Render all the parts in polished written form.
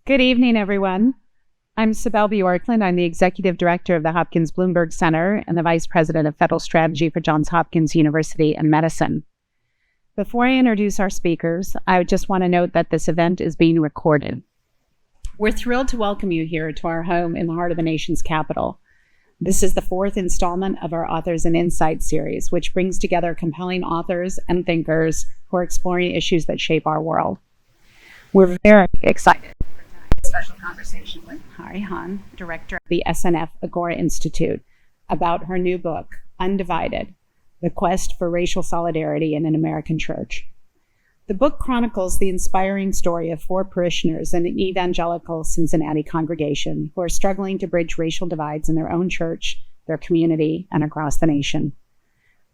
Good evening, everyone. I'm Sibel Bjorklund. I'm the Executive Director of the Hopkins Bloomberg Center and the Vice President of Federal Strategy for Johns Hopkins University and Medicine. Before I introduce our speakers, I just want to note that this event is being recorded. We're thrilled to welcome you here to our home in the heart of the nation's capital. This is the fourth installment of our Authors and Insights series, which brings together compelling authors and thinkers who are exploring issues that shape our world. We're very excited for tonight's special conversation with Hahrie Han, Director of the SNF Agora Institute, about her new book, Undivided: The Quest for Racial Solidarity in an American Church. The book chronicles the inspiring story of four parishioners in an evangelical Cincinnati congregation who are struggling to bridge racial divides in their own church, their community, and across the nation.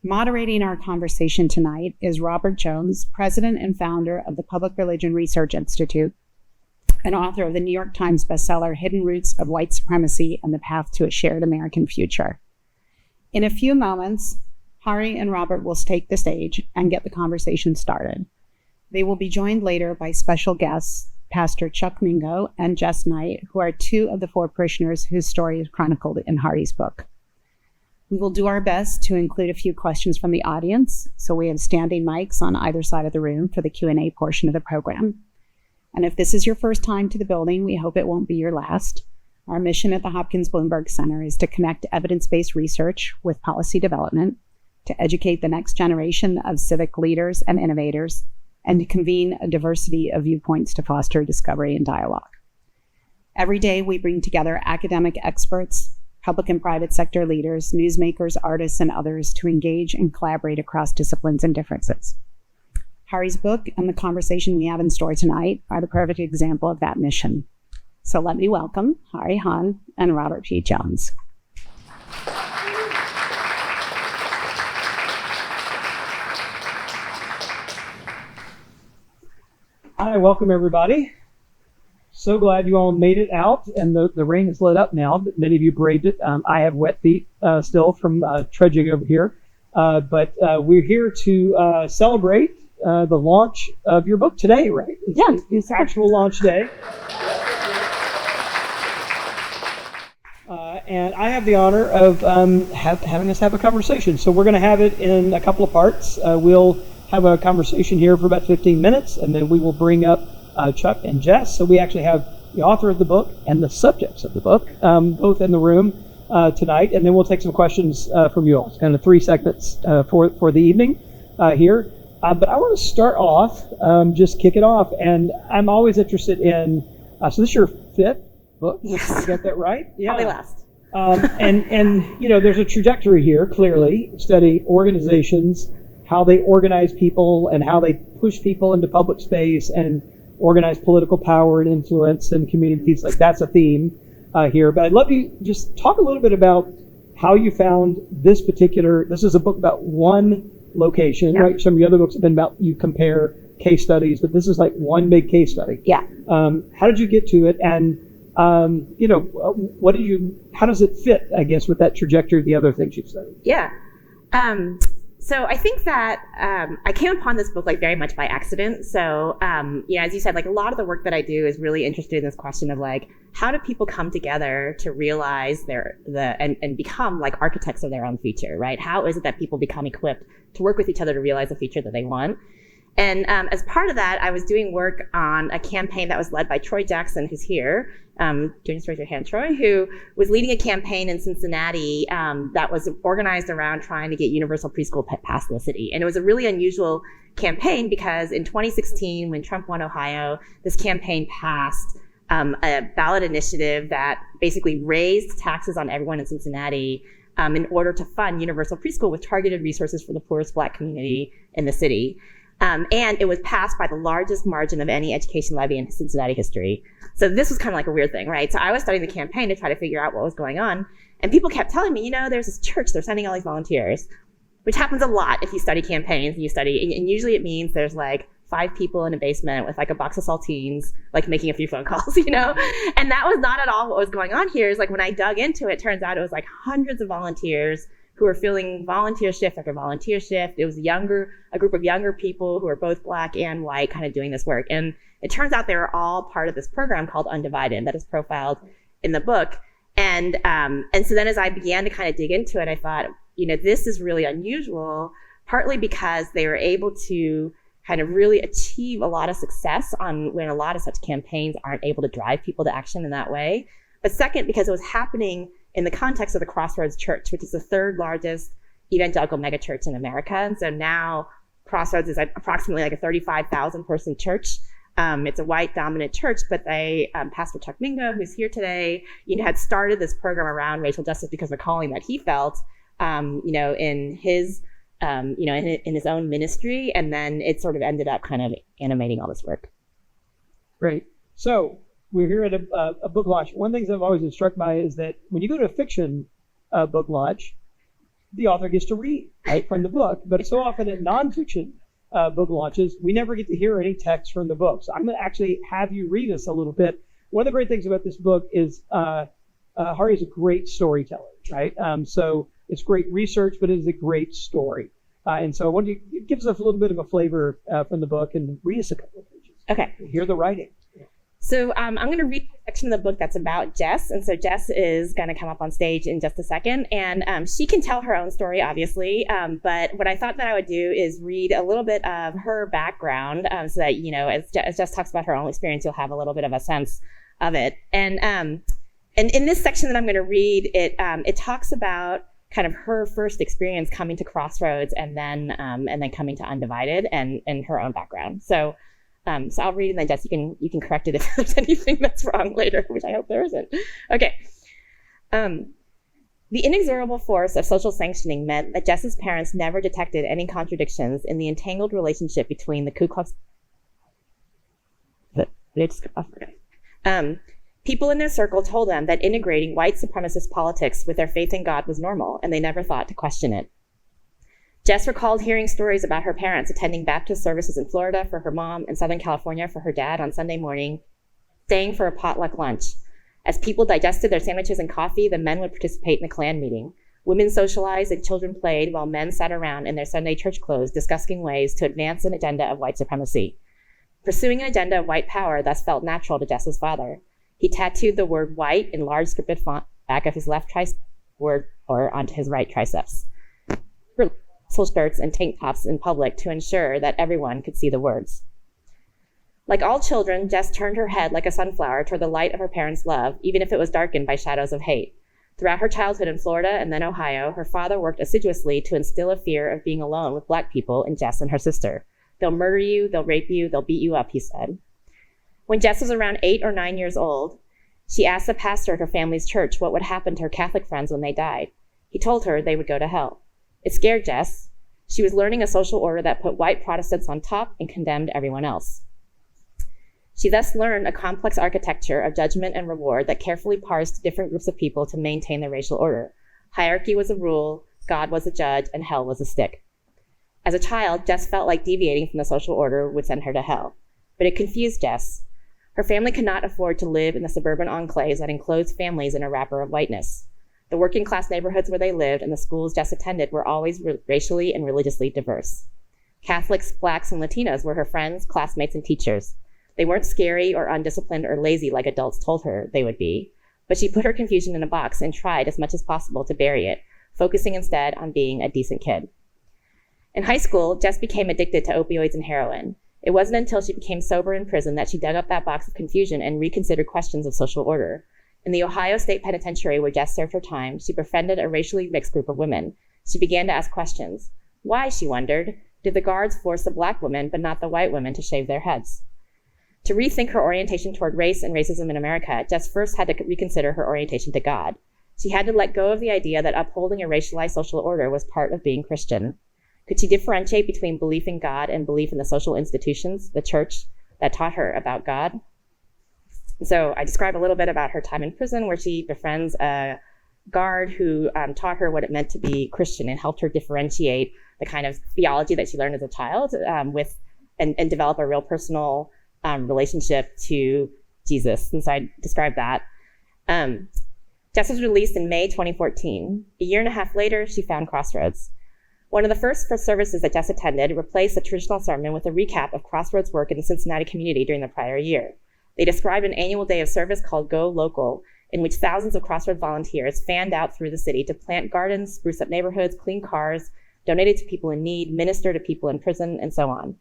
Moderating our conversation tonight is Robert Jones, President and founder of the Public Religion Research Institute, and author of the New York Times bestseller, Hidden Roots of White Supremacy and the Path to a Shared American Future. In a few moments, Hahrie and Robert will take the stage and get the conversation started. They will be joined later by special guests, Pastor Chuck Mingo and Jess Knight, who are two of the four parishioners whose story is chronicled in Harrie's book. We will do our best to include a few questions from the audience, so we have standing mics on either side of the room for the Q&A portion of the program. And if this is your first time to the building, we hope it won't be your last. Our mission at the Hopkins Bloomberg Center is to connect evidence-based research with policy development, to educate the next generation of civic leaders and innovators, and to convene a diversity of viewpoints to foster discovery and dialogue. Every day, we bring together academic experts, public and private sector leaders, newsmakers, artists, and others to engage and collaborate across disciplines and differences. Harrie's book and the conversation we have in store tonight are the perfect example of that mission. So let me welcome Hahrie Han and Robert P. Jones. Hi, welcome everybody. So glad you all made it out, and the rain is let up now. Many of you braved it. I have wet feet still from trudging over here, but we're here to celebrate the launch of your book today, right? It's actual launch day. And I have the honor of having us have a conversation. So we're going to have it in a couple of parts. We'll have a conversation here for about 15 minutes, and then we will bring up Chuck and Jess. So we actually have the author of the book and the subjects of the book both in the room tonight, and then we'll take some questions from you all. It's kind of 3 segments for the evening here. But I want to start off, just kick it off, and I'm always interested in, so this is your 5th book? Yes. Did I get that right? Yeah. Probably last. And you know, there's a trajectory here, clearly. Study organizations, how they organize people and how they push people into public space and organize political power and influence and communities. Like, that's a theme here. But I'd love you just talk a little bit about how you found this is a book about one location, Yeah. right? Some of the other books have been about, you compare case studies, but this is like one big case study. Yeah. How did you get to it? And, you know, how does it fit, I guess, with that trajectory of the other things you've studied? Yeah. So I think that I came upon this book like very much by accident. So, yeah, as you said, like a lot of the work that I do is really interested in this question of like, how do people come together to realize and become like architects of their own future, right? How is it that people become equipped to work with each other to realize the future that they want? And as part of that, I was doing work on a campaign that was led by Troy Jackson, who's here. Just raise your hand, Troy, who was leading a campaign in Cincinnati that was organized around trying to get universal preschool passed in the city. And it was a really unusual campaign because in 2016, when Trump won Ohio, this campaign passed a ballot initiative that basically raised taxes on everyone in Cincinnati in order to fund universal preschool with targeted resources for the poorest Black community in the city. And it was passed by the largest margin of any education levy in Cincinnati history. So this was kind of like a weird thing, right? So I was studying the campaign to try to figure out what was going on. And people kept telling me, you know, there's this church, they're sending all these volunteers, which happens a lot if you study campaigns and and usually it means there's like 5 people in a basement with like a box of saltines, like making a few phone calls, you know? And that was not at all what was going on here. Is like when I dug into it, turns out it was like hundreds of volunteers who were filling volunteer shift after volunteer shift. It was a group of younger people who are both Black and white kind of doing this work. And It turns out they were all part of this program called Undivided that is profiled in the book. And so then as I began to kind of dig into it, I thought, this is really unusual, partly because they were able to kind of really achieve a lot of success when a lot of such campaigns aren't able to drive people to action in that way. But second, because it was happening in the context of the Crossroads Church, which is the third largest evangelical megachurch in America. And so now Crossroads is approximately like a 35,000 person church. It's a white dominant church, but Pastor Chuck Mingo, who's here today, had started this program around racial justice because of the calling that he felt, in his own ministry. And then it sort of ended up kind of animating all this work. Great. So we're here at a book launch. One of the things I've always been struck by is that when you go to a fiction book launch, the author gets to read from the book. But so often at nonfiction book launches, we never get to hear any text from the book. So I'm going to actually have you read us a little bit. One of the great things about this book is Hahrie is a great storyteller, right? So it's great research, but it is a great story. And so I want you to give us a little bit of a flavor from the book and read us a couple of pages. Okay. Hear the writing. So I'm going to read a section of the book that's about Jess. And so Jess is going to come up on stage in just a second. And she can tell her own story, obviously. But what I thought that I would do is read a little bit of her background so that, as Jess talks about her own experience, you'll have a little bit of a sense of it. And in this section that I'm going to read, it talks about kind of her first experience coming to Crossroads and then coming to Undivided and her own background. So I'll read and then Jess, you can correct it if there's anything that's wrong later, which I hope there isn't. Okay. The inexorable force of social sanctioning meant that Jess's parents never detected any contradictions in the entangled relationship between the Ku Klux. People in their circle told them that integrating white supremacist politics with their faith in God was normal, and they never thought to question it. Jess recalled hearing stories about her parents attending Baptist services in Florida for her mom and Southern California for her dad on Sunday morning, staying for a potluck lunch. As people digested their sandwiches and coffee, the men would participate in a Klan meeting. Women socialized and children played while men sat around in their Sunday church clothes discussing ways to advance an agenda of white supremacy. Pursuing an agenda of white power thus felt natural to Jess's father. He tattooed the word white in large scripted font back of his left tricep or onto his right triceps. Full skirts and tank tops in public to ensure that everyone could see the words. Like all children, Jess turned her head like a sunflower toward the light of her parents' love, even if it was darkened by shadows of hate. Throughout her childhood in Florida and then Ohio, her father worked assiduously to instill a fear of being alone with Black people in Jess and her sister. They'll murder you, they'll rape you, they'll beat you up, he said. When Jess was around 8 or 9 years old, she asked the pastor at her family's church what would happen to her Catholic friends when they died. He told her they would go to hell. It scared Jess. She was learning a social order that put white Protestants on top and condemned everyone else. She thus learned a complex architecture of judgment and reward that carefully parsed different groups of people to maintain the racial order. Hierarchy was a rule, God was a judge, and hell was a stick. As a child, Jess felt like deviating from the social order would send her to hell. But it confused Jess. Her family could not afford to live in the suburban enclaves that enclosed families in a wrapper of whiteness. The working class neighborhoods where they lived and the schools Jess attended were always racially and religiously diverse. Catholics, Blacks, and Latinos were her friends, classmates, and teachers. They weren't scary or undisciplined or lazy like adults told her they would be, but she put her confusion in a box and tried as much as possible to bury it, focusing instead on being a decent kid. In high school, Jess became addicted to opioids and heroin. It wasn't until she became sober in prison that she dug up that box of confusion and reconsidered questions of social order. In the Ohio State Penitentiary where Jess served her time, she befriended a racially mixed group of women. She began to ask questions. Why, she wondered, did the guards force the Black women but not the white women to shave their heads? To rethink her orientation toward race and racism in America, Jess first had to reconsider her orientation to God. She had to let go of the idea that upholding a racialized social order was part of being Christian. Could she differentiate between belief in God and belief in the social institutions, the church, that taught her about God? So I describe a little bit about her time in prison where she befriends a guard who taught her what it meant to be Christian and helped her differentiate the kind of theology that she learned as a child and develop a real personal relationship to Jesus. And so I describe that. Jess was released in May 2014. A year and a half later, she found Crossroads. One of the first services that Jess attended replaced the traditional sermon with a recap of Crossroads' work in the Cincinnati community during the prior year. They described an annual day of service called Go Local, in which thousands of Crossroads volunteers fanned out through the city to plant gardens, spruce up neighborhoods, clean cars, donate to people in need, minister to people in prison, and so on.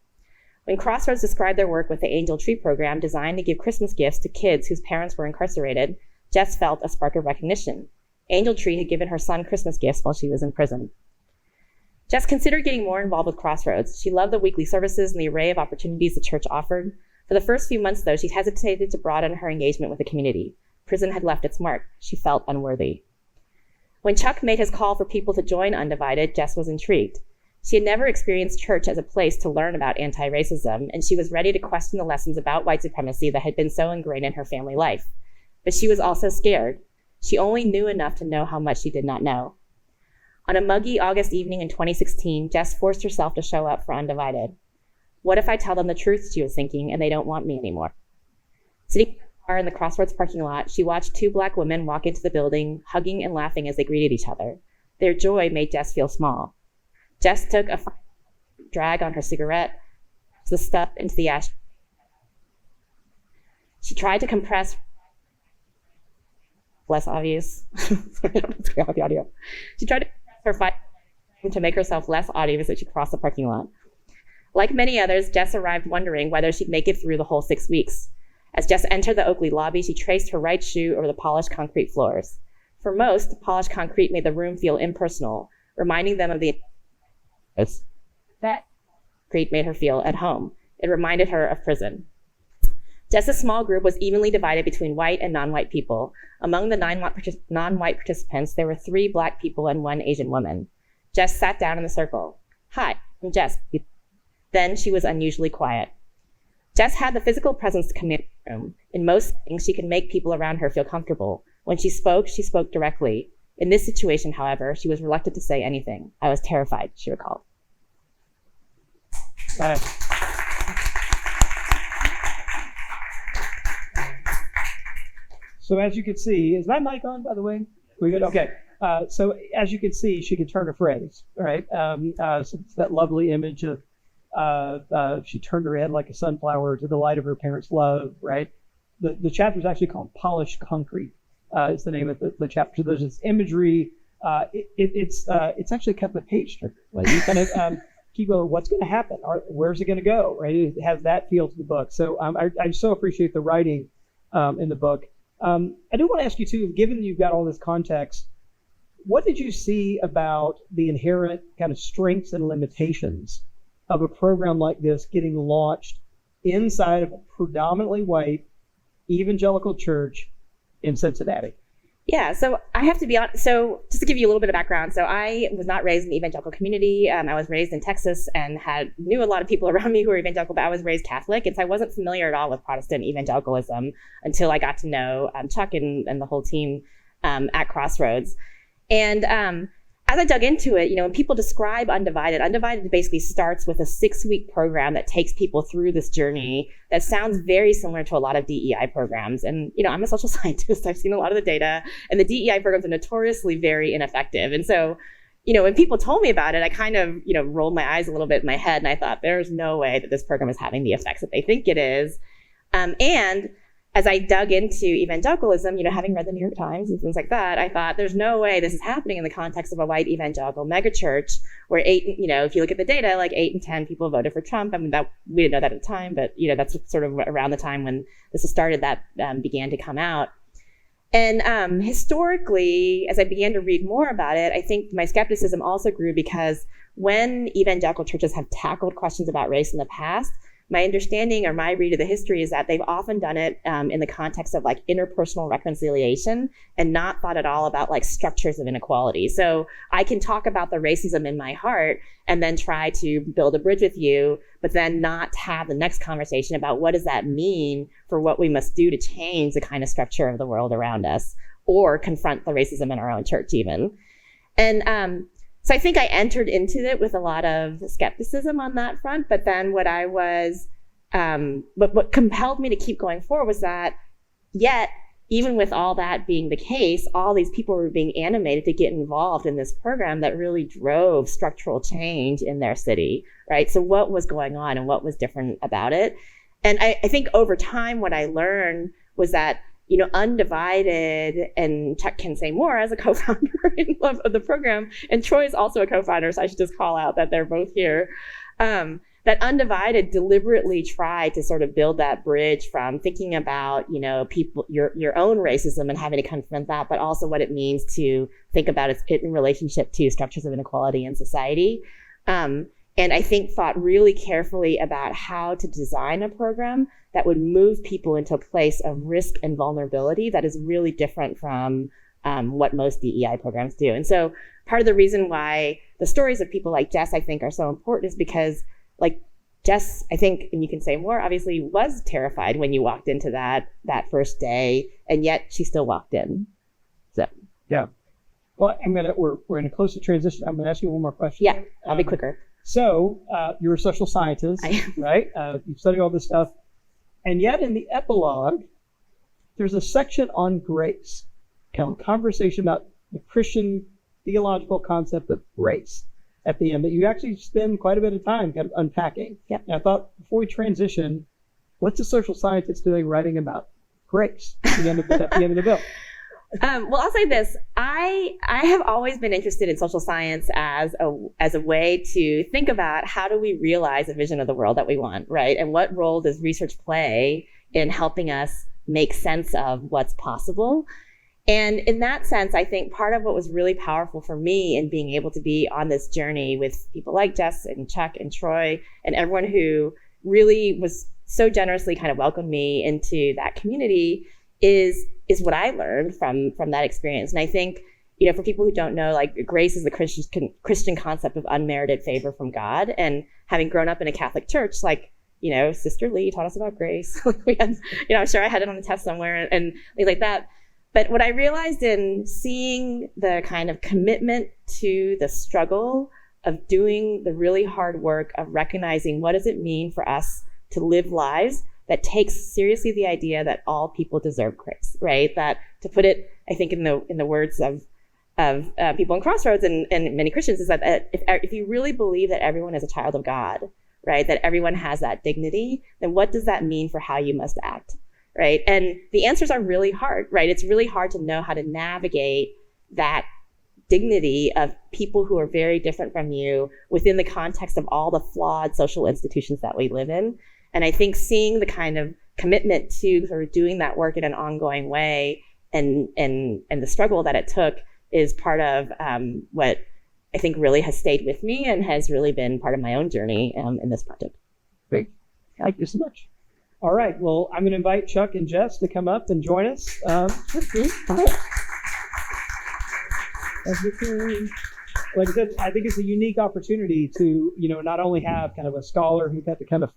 When Crossroads described their work with the Angel Tree program designed to give Christmas gifts to kids whose parents were incarcerated, Jess felt a spark of recognition. Angel Tree had given her son Christmas gifts while she was in prison. Jess considered getting more involved with Crossroads. She loved the weekly services and the array of opportunities the church offered. For the first few months, though, she hesitated to broaden her engagement with the community. Prison had left its mark. She felt unworthy. When Chuck made his call for people to join Undivided, Jess was intrigued. She had never experienced church as a place to learn about anti-racism, and she was ready to question the lessons about white supremacy that had been so ingrained in her family life. But she was also scared. She only knew enough to know how much she did not know. On a muggy August evening in 2016, Jess forced herself to show up for Undivided. What if I tell them the truth, she was thinking, and they don't want me anymore? Sitting in her car in the Crossroads parking lot, she watched two Black women walk into the building, hugging and laughing as they greeted each other. Their joy made Jess feel small. Jess took a drag on her cigarette, the stuff into the ash. She tried to compress, less obvious. Sorry, I don't know what's going on with the audio. She tried to compress her fight to make herself less obvious as she crossed the parking lot. Like many others, Jess arrived wondering whether she'd make it through the whole 6 weeks. As Jess entered the Oakley lobby, she traced her right shoe over the polished concrete floors. For most, the polished concrete made the room feel impersonal, reminding them of the that concrete made her feel at home. It reminded her of prison. Jess's small group was evenly divided between white and non-white people. Among the non-white participants, there were 3 Black people and 1 Asian woman. Jess sat down in the circle. Hi, I'm Jess. Then she was unusually quiet. Jess had the physical presence to command the room. In most things, she could make people around her feel comfortable. When she spoke directly. In this situation, however, she was reluctant to say anything. I was terrified, she recalled. So as you can see, is my mic on, by the way? We good? Okay. So as you can see, she can turn a phrase, right? So it's that lovely image of she turned her head like a sunflower to the light of her parents' love, right? The chapter is actually called Polished Concrete. Is the name of the chapter. So there's this imagery. It's actually kind of a page turner. Like you kind of keep going, what's going to happen? Where's it going to go? Right? It has that feel to the book. So I so appreciate the writing in the book. I do want to ask you too, given you've got all this context, what did you see about the inherent kind of strengths and limitations of a program like this getting launched inside of a predominantly white evangelical church in Cincinnati? Yeah, so I have to be honest. So just to give you a little bit of background, so I was not raised in the evangelical community. I was raised in Texas and knew a lot of people around me who were evangelical, but I was raised Catholic. And so I wasn't familiar at all with Protestant evangelicalism until I got to know Chuck and the whole team at Crossroads. And as I dug into it, when people describe Undivided basically starts with a 6-week program that takes people through this journey that sounds very similar to a lot of DEI programs. And, I'm a social scientist. I've seen a lot of the data, and the DEI programs are notoriously very ineffective. And so, when people told me about it, I kind of, rolled my eyes a little bit in my head, and I thought, there's no way that this program is having the effects that they think it is. And as I dug into evangelicalism, having read the New York Times and things like that, I thought there's no way this is happening in the context of a white evangelical megachurch where if you look at the data, like 8 in 10 people voted for Trump. I mean, we didn't know that at the time, but that's sort of around the time when this started that began to come out. And historically, as I began to read more about it, I think my skepticism also grew because when evangelical churches have tackled questions about race in the past, my understanding or my read of the history is that they've often done it in the context of like interpersonal reconciliation and not thought at all about like structures of inequality. So I can talk about the racism in my heart and then try to build a bridge with you, but then not have the next conversation about what does that mean for what we must do to change the kind of structure of the world around us or confront the racism in our own church even. And so I think I entered into it with a lot of skepticism on that front, but then what compelled me to keep going forward was that yet even with all that being the case, all these people were being animated to get involved in this program that really drove structural change in their city, right? So what was going on and what was different about it? And I think over time, what I learned was that, Undivided, and Chuck can say more as a co-founder of the program, and Troy is also a co-founder, so I should just call out that they're both here. That Undivided deliberately tried to sort of build that bridge from thinking about, people, your own racism and having to confront that, but also what it means to think about it in relationship to structures of inequality in society. And I think thought really carefully about how to design a program that would move people into a place of risk and vulnerability that is really different from what most DEI programs do. And so part of the reason why the stories of people like Jess, I think, are so important is because, like, Jess, I think, and you can say more, obviously was terrified when you walked into that first day, and yet she still walked in. So Yeah. Well, we're in a close transition. I'm gonna ask you one more question. Yeah, I'll be quicker. So you're a social scientist, right? You study all this stuff. And yet in the epilogue, there's a section on grace, kind of a conversation about the Christian theological concept of grace at the end that you actually spend quite a bit of time kind of unpacking. Yep. And I thought, before we transition, what's a social scientist doing writing about grace at the end of the bill? Well, I'll say this. I have always been interested in social science as a way to think about how do we realize a vision of the world that we want, right? And what role does research play in helping us make sense of what's possible? And in that sense, I think part of what was really powerful for me in being able to be on this journey with people like Jess and Chuck and Troy and everyone who really was so generously kind of welcomed me into that community is what I learned from that experience. And I think, for people who don't know, like, grace is the Christian concept of unmerited favor from God. And having grown up in a Catholic church, like, Sister Lee taught us about grace. We had, I'm sure I had it on a test somewhere and things like that. But what I realized in seeing the kind of commitment to the struggle of doing the really hard work of recognizing what does it mean for us to live lives that takes seriously the idea that all people deserve grace, right? That, to put it, I think, in the words of people in Crossroads and many Christians, is that if you really believe that everyone is a child of God, right, that everyone has that dignity, then what does that mean for how you must act, right? And the answers are really hard, right? It's really hard to know how to navigate that dignity of people who are very different from you within the context of all the flawed social institutions that we live in. And I think seeing the kind of commitment to sort of doing that work in an ongoing way and the struggle that it took is part of what I think really has stayed with me and has really been part of my own journey in this project. Great. Thank you so much. All right. Well, I'm going to invite Chuck and Jess to come up and join us. All right. Like I said, I think it's a unique opportunity to, not only have kind of a scholar who got to kind of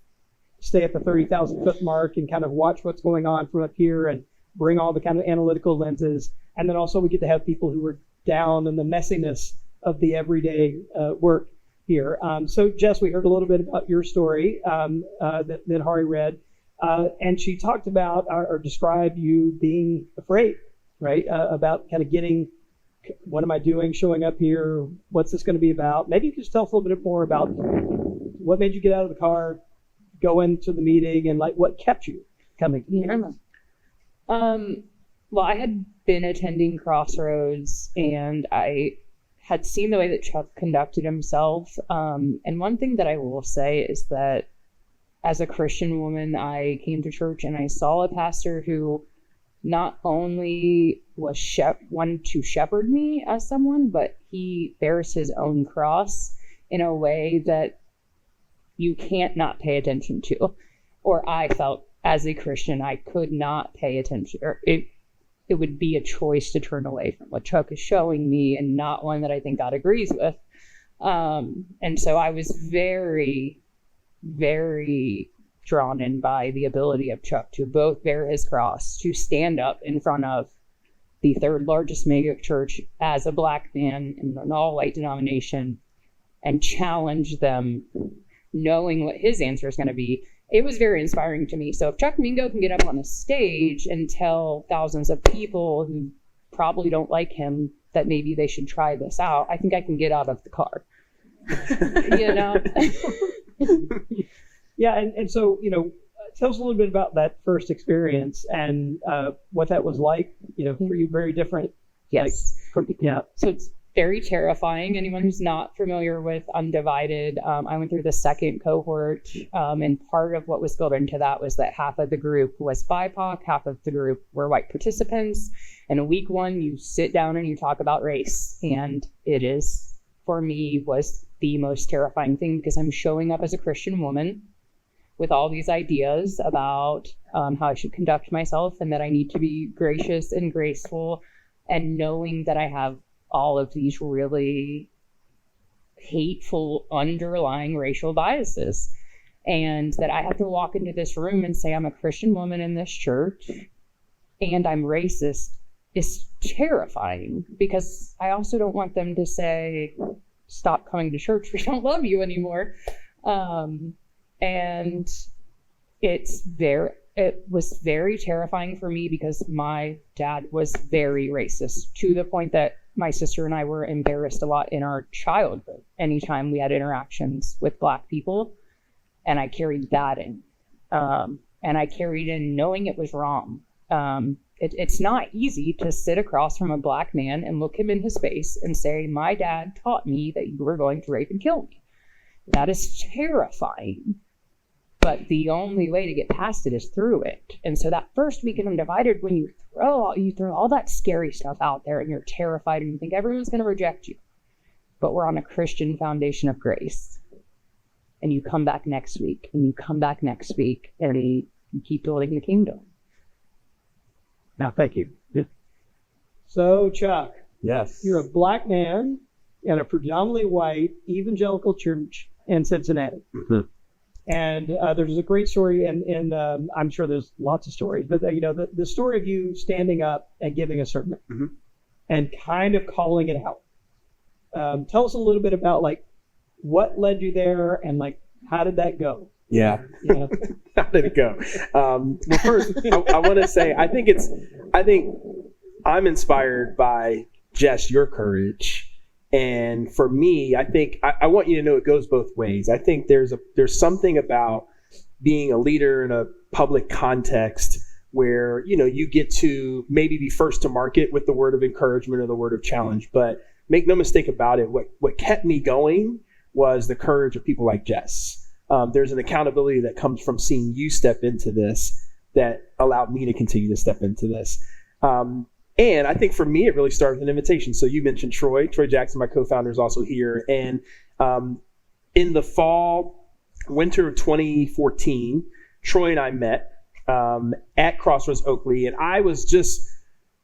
stay at the 30,000 foot mark and kind of watch what's going on from up here and bring all the kind of analytical lenses. And then also we get to have people who are down in the messiness of the everyday work here. So Jess, we heard a little bit about your story that Hahrie read. And she talked about or described you being afraid, right? About kind of getting, what am I doing, showing up here? What's this going to be about? Maybe you could just tell us a little bit more about what made you get out of the car, go into the meeting, and like what kept you coming here. Well, I had been attending Crossroads and I had seen the way that Chuck conducted himself. And one thing that I will say is that as a Christian woman, I came to church and I saw a pastor who not only was wanted to shepherd me as someone, but he bears his own cross in a way that you can't not pay attention to. Or I felt as a Christian, I could not pay attention, or it would be a choice to turn away from what Chuck is showing me and not one that I think God agrees with. And so I was very, very drawn in by the ability of Chuck to both bear his cross, to stand up in front of the third largest mega church as a Black man in an all-white denomination and challenge them, knowing what his answer is going to be, it was very inspiring to me. So if Chuck Mingo can get up on a stage and tell thousands of people who probably don't like him that maybe they should try this out, I think I can get out of the car. You know? Yeah, and so, tell us a little bit about that first experience and what that was like, for you, very different. Yes. Yeah. So it's very terrifying. Anyone who's not familiar with Undivided, I went through the second cohort, and part of what was built into that was that half of the group was BIPOC, half of the group were white participants. And in week one, you sit down and you talk about race. And it is, for me, was the most terrifying thing because I'm showing up as a Christian woman with all these ideas about how I should conduct myself and that I need to be gracious and graceful, and knowing that I have all of these really hateful underlying racial biases, and that I have to walk into this room and say I'm a Christian woman in this church and I'm racist is terrifying, because I also don't want them to say, stop coming to church, we don't love you anymore. And it was very terrifying for me because my dad was very racist, to the point that my sister and I were embarrassed a lot in our childhood anytime we had interactions with Black people. And I carried that in. And I carried in knowing it was wrong. It's not easy to sit across from a Black man and look him in his face and say, my dad taught me that you were going to rape and kill me. That is terrifying. But the only way to get past it is through it. And so that first week in Undivided, when you throw all that scary stuff out there and you're terrified and you think everyone's going to reject you, but we're on a Christian foundation of grace. And you come back next week, and you come back next week, and you keep building the kingdom. Now, thank you. So, Chuck. Yes. You're a Black man in a predominantly white evangelical church in Cincinnati. Mm-hmm. And there's a great story, and I'm sure there's lots of stories, but the story of you standing up and giving a sermon, mm-hmm. and kind of calling it out. Tell us a little bit about what led you there, and how did that go? Yeah. How did it go? Well, first, I want to say I think I'm inspired by Jess, your courage. And for me, I think I want you to know it goes both ways. I think there's something about being a leader in a public context where, you get to maybe be first to market with the word of encouragement or the word of challenge. But make no mistake about it, what kept me going was the courage of people like Jess. There's an accountability that comes from seeing you step into this that allowed me to continue to step into this. And I think for me, it really started with an invitation. So you mentioned Troy Jackson, my co-founder, is also here. And in the winter of 2014, Troy and I met at Crossroads Oakley. And I was just,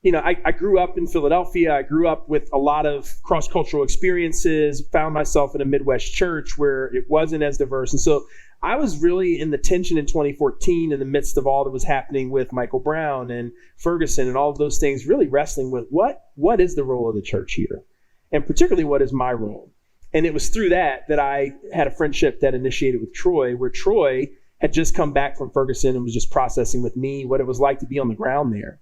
I grew up in Philadelphia. I grew up with a lot of cross-cultural experiences, found myself in a Midwest church where it wasn't as diverse. And so I was really in the tension in 2014 in the midst of all that was happening with Michael Brown and Ferguson and all of those things, really wrestling with what is the role of the church here? And particularly, what is my role? And it was through that I had a friendship that initiated with Troy, where Troy had just come back from Ferguson and was just processing with me what it was like to be on the ground there.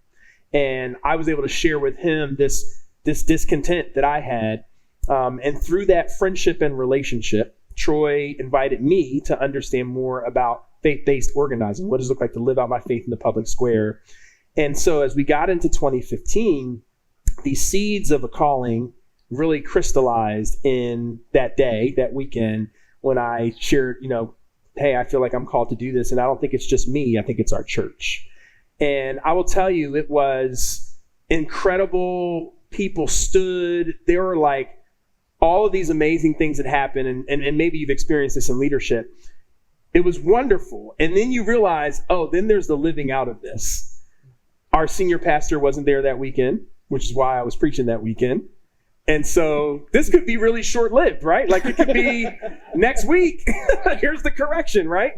And I was able to share with him this discontent that I had. And through that friendship and relationship, Troy invited me to understand more about faith-based organizing. What does it look like to live out my faith in the public square? And so as we got into 2015, the seeds of a calling really crystallized in that day, that weekend, when I shared, hey, I feel like I'm called to do this. And I don't think it's just me. I think it's our church. And I will tell you, it was incredible. People stood. There were all of these amazing things that happened. And maybe you've experienced this in leadership. It was wonderful. And then you realize, then there's the living out of this. Our senior pastor wasn't there that weekend, which is why I was preaching that weekend. And so this could be really short-lived, right? It could be next week. Here's the correction, right?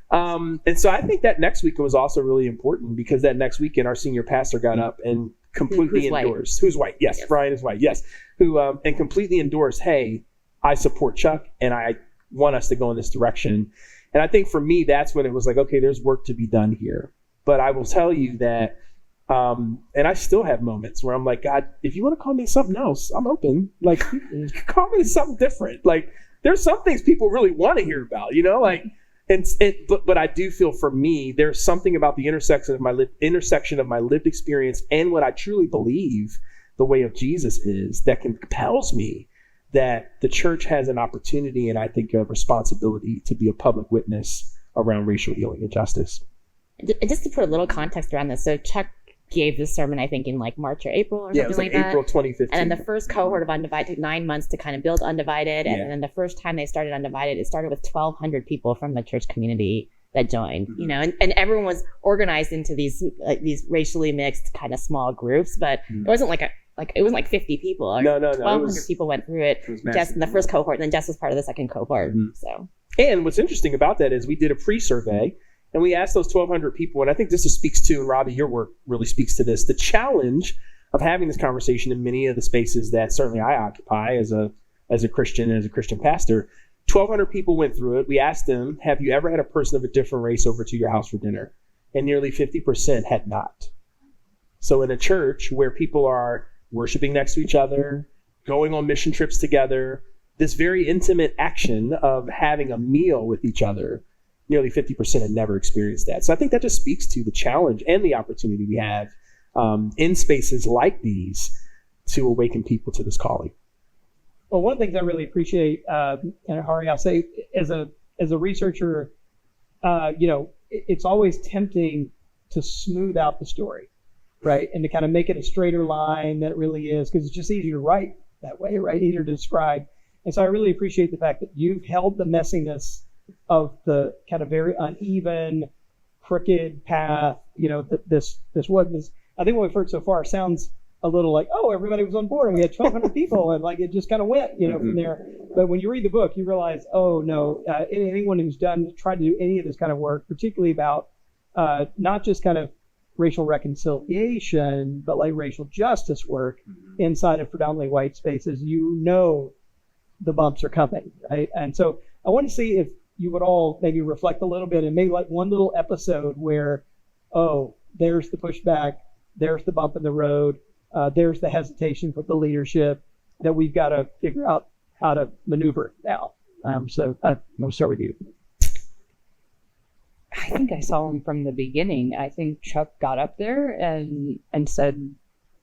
And so I think that next week was also really important, because that next weekend our senior pastor got up and completely endorsed. Who's white? Yes, Brian is white. Yes. And completely endorsed, hey, I support Chuck and I want us to go in this direction. And I think for me, that's when it was like, okay, there's work to be done here. But I will tell you that, and I still have moments where I'm like, God, if you want to call me something else, I'm open. Like, call me something different. Like, there's some things people really want to hear about, like, but I do feel for me, there's something about the intersection of my lived experience and what I truly believe the way of Jesus is that compels me that the church has an opportunity and I think a responsibility to be a public witness around racial healing and justice. Just to put a little context around this, so Chuck gave this sermon, I think, in like March or April or something like that. April 2015. And then the first cohort of Undivided took 9 months to kind of build Undivided. And then the first time they started Undivided, it started with 1,200 people from the church community that joined, and everyone was organized into these racially mixed kind of small groups, but it wasn't it wasn't like 50 people. No. 1,200 people went through it just in the first cohort, and then Jess was part of the second cohort. So, and what's interesting about that is we did a pre-survey and we asked those 1,200 people, and I think this speaks to, and Robbie, your work really speaks to this, the challenge of having this conversation in many of the spaces that certainly I occupy as a Christian and as a Christian pastor. 1,200 people went through it. We asked them, have you ever had a person of a different race over to your house for dinner? And nearly 50% had not. So in a church where people are worshiping next to each other, going on mission trips together, this very intimate action of having a meal with each other, nearly 50% had never experienced that. So I think that just speaks to the challenge and the opportunity we have in spaces like these to awaken people to this calling. Well, one of the things I really appreciate, and Hahrie, I'll say, as a researcher, it's always tempting to smooth out the story, right? And to kind of make it a straighter line than it really is, because it's just easier to write that way, right? Easier to describe. And so I really appreciate the fact that you've held the messiness of the kind of very uneven, crooked path, this was, I think what we've heard so far sounds a little like, oh, everybody was on board and we had 1,200 people and like it just kind of went, from there. But when you read the book, you realize, oh no, anyone who's tried to do any of this kind of work, particularly about not just kind of racial reconciliation, but like racial justice work inside of predominantly white spaces, the bumps are coming, right? And so I want to see if you would all maybe reflect a little bit and maybe like one little episode where, oh, there's the pushback, there's the bump in the road, there's the hesitation for the leadership that we've got to figure out how to maneuver now. So I'm going to start with you. I think I saw him from the beginning. I think Chuck got up there and said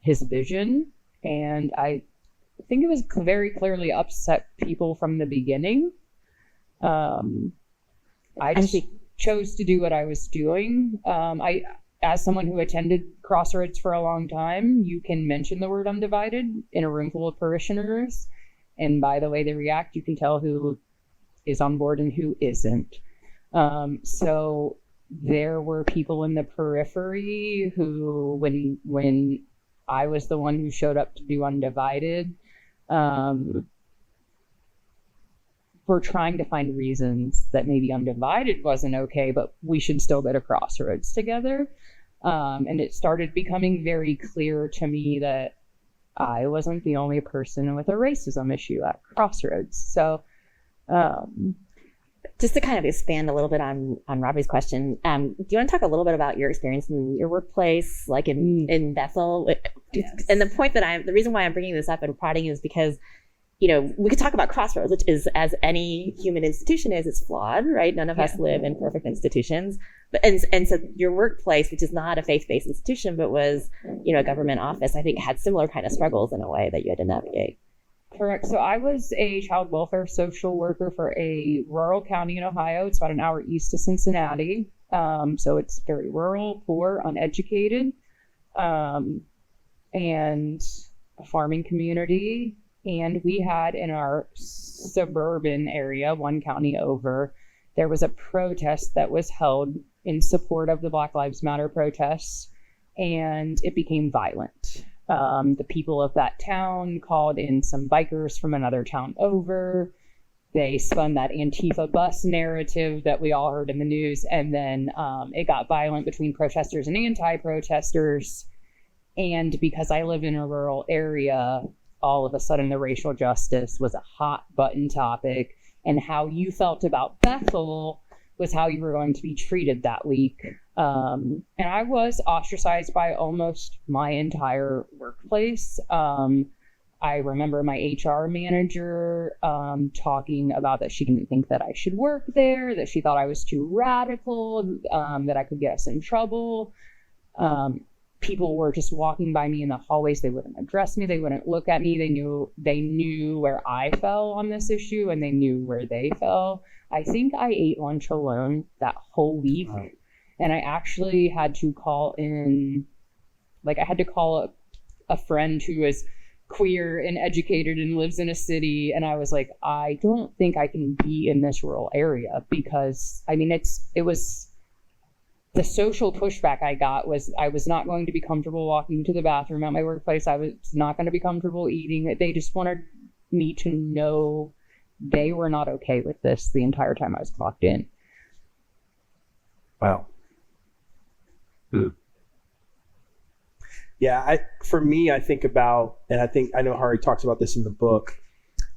his vision, and I think it was very clearly upset people from the beginning. I just chose to do what I was doing. As someone who attended Crossroads for a long time, you can mention the word undivided in a room full of parishioners, and by the way they react, you can tell who is on board and who isn't. So there were people in the periphery who, when I was the one who showed up to do Undivided, were trying to find reasons that maybe Undivided wasn't okay, but we should still go to Crossroads together. And it started becoming very clear to me that I wasn't the only person with a racism issue at Crossroads. So, just to kind of expand a little bit on Robbie's question, do you want to talk a little bit about your experience in your workplace, like in Bethel? Yes. And the reason why I'm bringing this up and prodding is because, we could talk about Crossroads, which is, as any human institution is, it's flawed, right? None of us live in perfect institutions. But and so your workplace, which is not a faith-based institution, but was, a government office, I think had similar kind of struggles in a way that you had to navigate. Correct. So I was a child welfare social worker for a rural county in Ohio. It's about an hour east of Cincinnati. So it's very rural, poor, uneducated, and a farming community. And we had in our suburban area, one county over, there was a protest that was held in support of the Black Lives Matter protests, and it became violent. The people of that town called in some bikers from another town over. They spun that Antifa bus narrative that we all heard in the news, and then it got violent between protesters and anti-protesters. And because I live in a rural area, all of a sudden the racial justice was a hot button topic, and how you felt about Bethel was how you were going to be treated that week. And I was ostracized by almost my entire workplace. I remember my HR manager talking about that she didn't think that I should work there, that she thought I was too radical, that I could get us in trouble. People were just walking by me in the hallways. They wouldn't address me. They wouldn't look at me. They knew where I fell on this issue, and they knew where they fell. I think I ate lunch alone that whole week. Wow. And I actually had to call in, a friend who was queer and educated and lives in a city. And I was like, I don't think I can be in this rural area, because it was the social pushback I got was I was not going to be comfortable walking to the bathroom at my workplace. I was not going to be comfortable eating. They just wanted me to know they were not okay with this the entire time I was clocked in. Wow. Yeah, for me, I think about, and I know Hahrie talks about this in the book.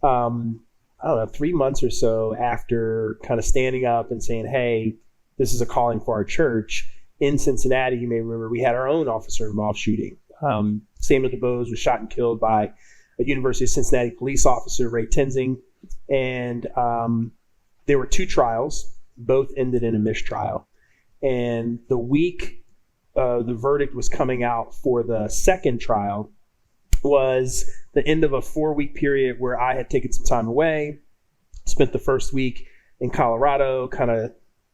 I don't know, 3 months or so after kind of standing up and saying, hey, this is a calling for our church. In Cincinnati, you may remember, we had our own officer-involved shooting. Samuel DuBose was shot and killed by a University of Cincinnati police officer, Ray Tenzing. And there were 2 trials. Both ended in a mistrial. And the week the verdict was coming out for the second trial was the end of a 4-week period where I had taken some time away, spent the first week in Colorado, kind of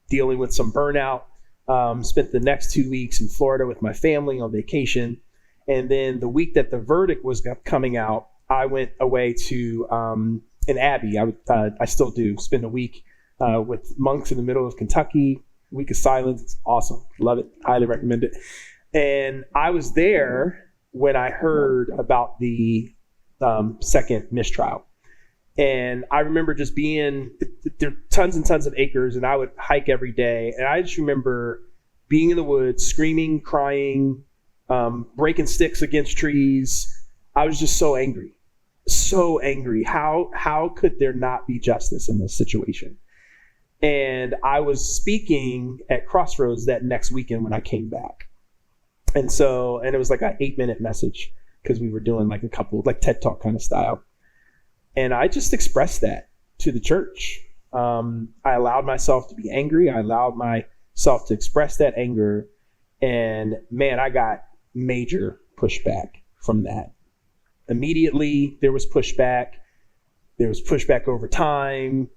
dealing with some burnout, spent the next 2 weeks in Florida with my family on vacation. And then the week that the verdict was coming out, I went away to an abbey. I still do spend a week with monks in the middle of Kentucky. Week of silence. It's awesome. Love it. Highly recommend it. And I was there when I heard about the second mistrial. And I remember just being, there are tons and tons of acres, and I would hike every day. And I just remember being in the woods, screaming, crying, breaking sticks against trees. I was just so angry. So angry. How could there not be justice in this situation? And I was speaking at Crossroads that next weekend when I came back. And it was like an 8-minute message, because we were doing like a couple, like TED Talk kind of style. And I just expressed that to the church. I allowed myself to be angry. I allowed myself to express that anger. And man, I got major pushback from that. Immediately, there was pushback. There was pushback over time.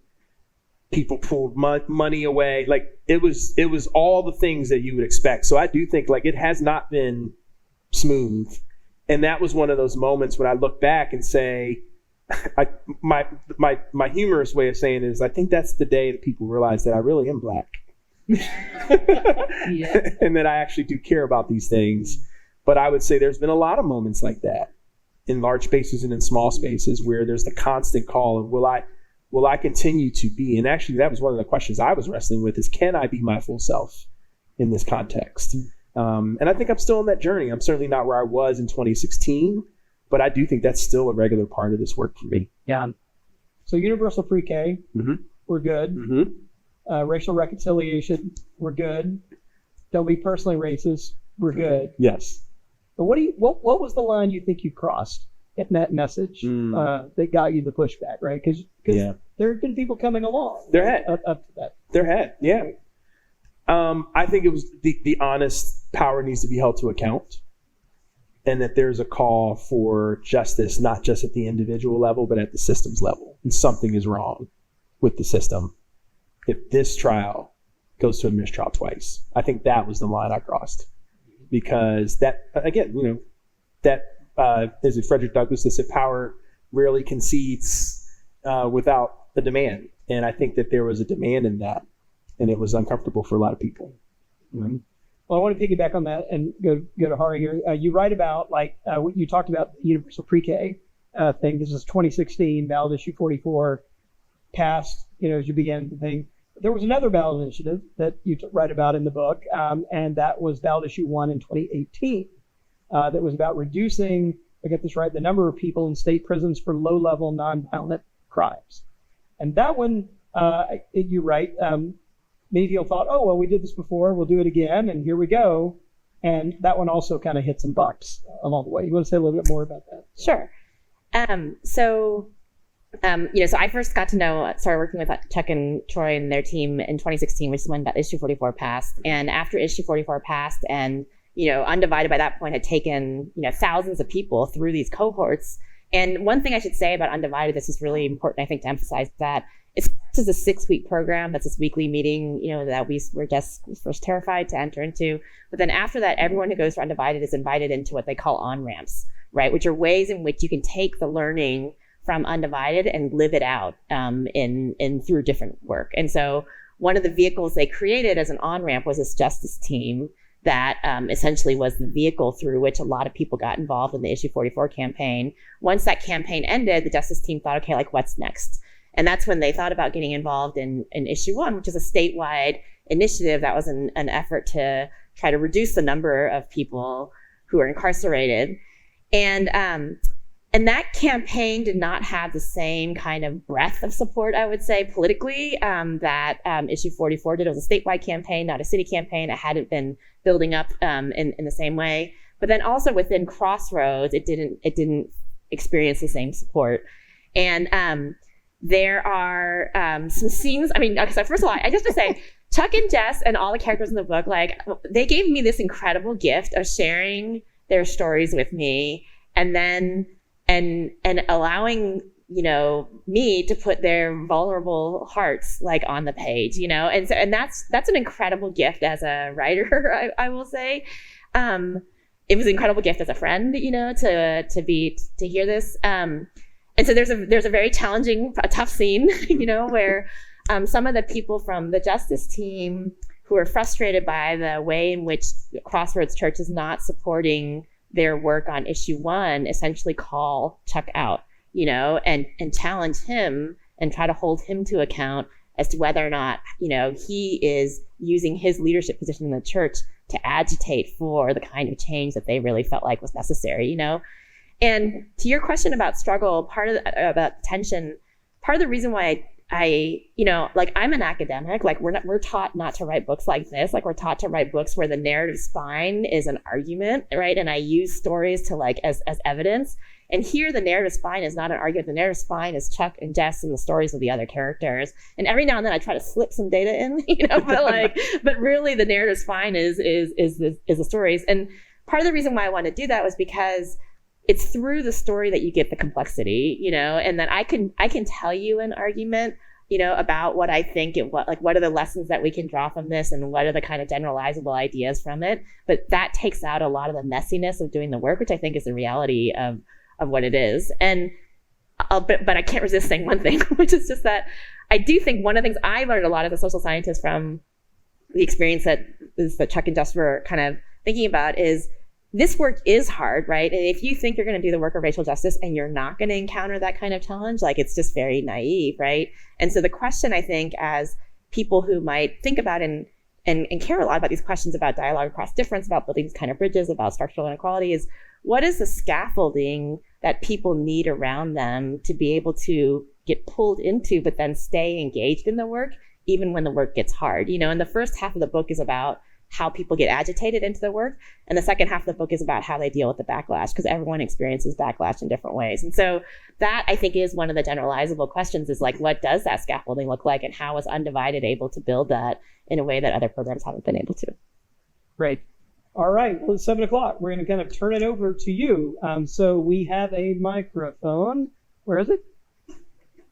People pulled money away. Like it was all the things that you would expect. So I do think like it has not been smooth. And that was one of those moments when I look back and say, my humorous way of saying it is, I think that's the day that people realize that I really am Black. Yeah. And that I actually do care about these things. But I would say there's been a lot of moments like that in large spaces and in small spaces where there's the constant call of, will I continue to be? And actually, that was one of the questions I was wrestling with, is can I be my full self in this context? And I think I'm still on that journey. I'm certainly not where I was in 2016, but I do think that's still a regular part of this work for me. Yeah. So universal pre-K, we're good. Racial reconciliation, we're good. Don't be personally racist, we're good. Yes. But what was the line you think you crossed in that message that got you the pushback, right? Because there have been people coming along. There had. Up to that. There had, yeah. I think it was the honest power needs to be held to account, and that there's a call for justice, not just at the individual level, but at the system's level. And something is wrong with the system if this trial goes to a mistrial twice. I think that was the line I crossed, because that, again, is it Frederick Douglass that said power rarely concedes without a demand. And I think that there was a demand in that, and it was uncomfortable for a lot of people. Mm-hmm. Well, I want to piggyback on that and go to Hahrie here. You write about, you talked about the universal pre-K thing. This is 2016, ballot issue 44 passed, as you began the thing. There was another ballot initiative that you write about in the book, and that was ballot issue 1 in 2018. That was about reducing, I get this right, the number of people in state prisons for low-level nonviolent crimes. And that one, you write, many people thought, oh, well, we did this before, we'll do it again, and here we go. And that one also kind of hit some bumps along the way. You want to say a little bit more about that? Sure. So I first got to started working with Chuck and Troy and their team in 2016, which is when that issue 44 passed. And after issue 44 passed, and Undivided by that point had taken thousands of people through these cohorts. And one thing I should say about Undivided, this is really important, I think, to emphasize that it's just a 6-week program. That's this weekly meeting, that we were just first terrified to enter into. But then after that, everyone who goes for Undivided is invited into what they call on-ramps, right? Which are ways in which you can take the learning from Undivided and live it out in through different work. And so one of the vehicles they created as an on-ramp was this justice team that essentially was the vehicle through which a lot of people got involved in the issue 44 campaign. Once that campaign ended, the justice team thought, okay, like what's next? And that's when they thought about getting involved in issue 1, which is a statewide initiative that was an effort to try to reduce the number of people who are incarcerated. And that campaign did not have the same kind of breadth of support, I would say, politically, that issue 44 did. It was a statewide campaign, not a city campaign. It hadn't been building up in the same way. But then also within Crossroads, it didn't experience the same support. And there are some scenes. I mean, okay, so first of all, I just want to say, Chuck and Jess and all the characters in the book, like they gave me this incredible gift of sharing their stories with me, and then and allowing me to put their vulnerable hearts like on the page, and that's an incredible gift as a writer. I will say, it was an incredible gift as a friend, to hear this. And so there's a very challenging, a tough scene, where some of the people from the justice team who are frustrated by the way in which Crossroads Church is not supporting their work on issue 1 essentially call Chuck out, and challenge him and try to hold him to account as to whether or not, he is using his leadership position in the church to agitate for the kind of change that they really felt like was necessary, And to your question about struggle, about tension, part of the reason why I'm an academic, like we're taught not to write books like this. Like we're taught to write books where the narrative spine is an argument, right? And I use stories to as evidence. And here the narrative spine is not an argument. The narrative spine is Chuck and Jess and the stories of the other characters. And every now and then I try to slip some data in, but really the narrative spine is the stories. And part of the reason why I want to do that was because it's through the story that you get the complexity, and then I can tell you an argument, about what I think and what are the lessons that we can draw from this and what are the kind of generalizable ideas from it. But that takes out a lot of the messiness of doing the work, which I think is the reality of what it is. And but I can't resist saying one thing, which is just that I do think one of the things I learned a lot as a social scientist from the experience that Chuck and Jess were kind of thinking about is this work is hard, right? And if you think you're going to do the work of racial justice and you're not going to encounter that kind of challenge, like it's just very naive, right? And so the question, I think, as people who might think about and care a lot about these questions about dialogue across difference, about building these kind of bridges, about structural inequality, is what is the scaffolding that people need around them to be able to get pulled into, but then stay engaged in the work, even when the work gets hard? And the first half of the book is about how people get agitated into the work. And the second half of the book is about how they deal with the backlash, because everyone experiences backlash in different ways. And so that, I think, is one of the generalizable questions, is like, what does that scaffolding look like, and how is Undivided able to build that in a way that other programs haven't been able to? Great. All right. Well, it's 7 o'clock. We're going to kind of turn it over to you. So we have a microphone. Where is it?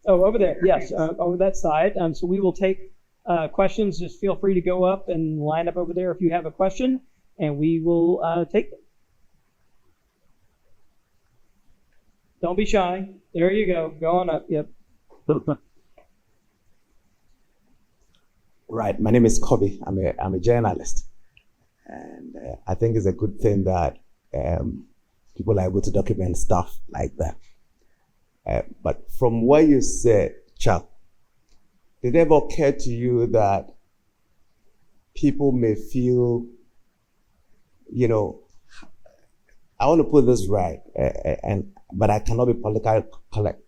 Oh, over there. Yes, over that side. So we will take questions. Just feel free to go up and line up over there if you have a question, and we will take them. Don't be shy. There you go. Go on up. Yep. Right. My name is Kobe. I'm a journalist, and I think it's a good thing that people are able to document stuff like that. But from what you said, Chuck, did it ever occur to you that people may feel, I want to put this right, but I cannot be politically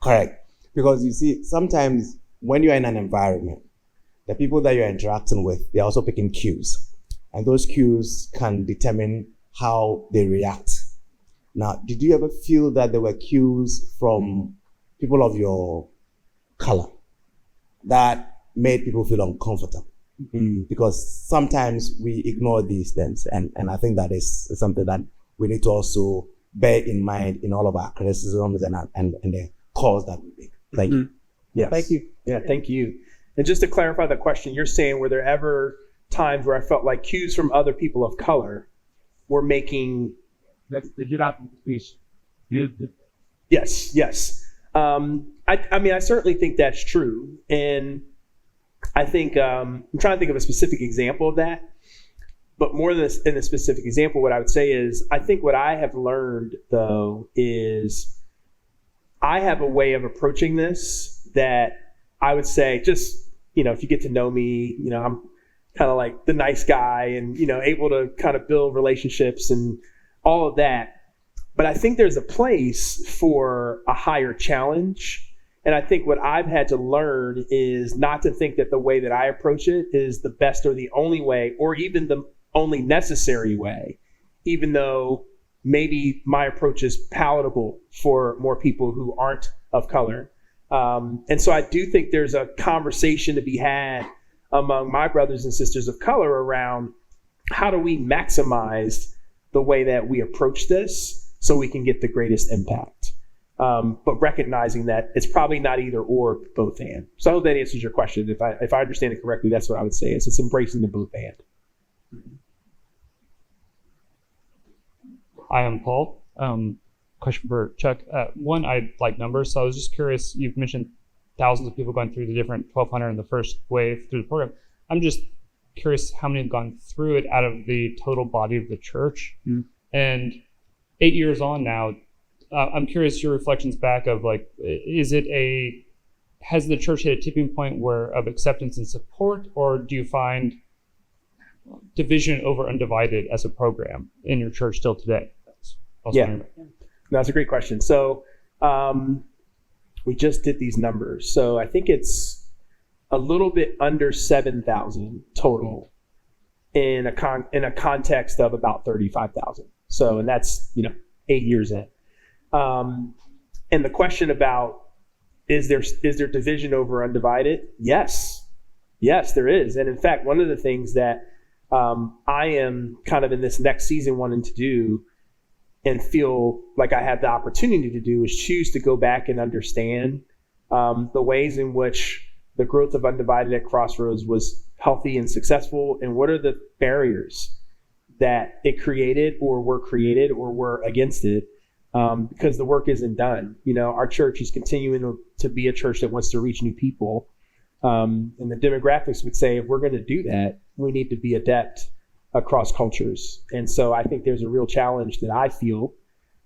correct, because you see, sometimes when you're in an environment the people that you're interacting with, they're also picking cues. And those cues can determine how they react. Now, did you ever feel that there were cues from people of your color that made people feel uncomfortable? Because sometimes we ignore these things. And I think that is something that we need to also bear in mind in all of our criticisms and the calls that we make. Thank you. Yes. Thank you. Yeah, thank you. And just to clarify the question, you're saying, were there ever times where I felt like cues from other people of color were making... Yes. I mean, I certainly think that's true. And I think, I'm trying to think of a specific example of that. But more than in a specific example, what I would say is, I think what I have learned, though, is I have a way of approaching this that I would say, just, if you get to know me, I'm kind of like the nice guy and, able to kind of build relationships and all of that. But I think there's a place for a higher challenge. And I think what I've had to learn is not to think that the way that I approach it is the best or the only way, or even the only necessary way, even though maybe my approach is palatable for more people who aren't of color. And so I do think there's a conversation to be had among my brothers and sisters of color around how do we maximize the way that we approach this so we can get the greatest impact. But recognizing that it's probably not either or, both and. So I hope that answers your question. If I understand it correctly, that's what I would say is it's embracing the both and. Hi, I'm Paul. Question for Chuck. One, I like numbers, so I was just curious. You've mentioned thousands of people going through the different 1,200 in the first wave through the program. I'm just curious how many have gone through it out of the total body of the church. And 8 years on now, I'm curious your reflections back of has the church hit a tipping point of acceptance and support, or do you find division over undivided as a program in your church still today? That's a great question. So we just did these numbers. So I think it's a little bit under 7,000 total in a context of about 35,000. So, and that's 8 years in. And the question about is there division over undivided? Yes, there is. And in fact, one of the things that I am kind of in this next season wanting to do and feel like I have the opportunity to do is choose to go back and understand the ways in which the growth of Undivided at Crossroads was healthy and successful, and what are the barriers that it created or were against it, because the work isn't done. Our church is continuing to be a church that wants to reach new people, and the demographics would say if we're going to do that, we need to be adept across cultures. And so I think there's a real challenge that I feel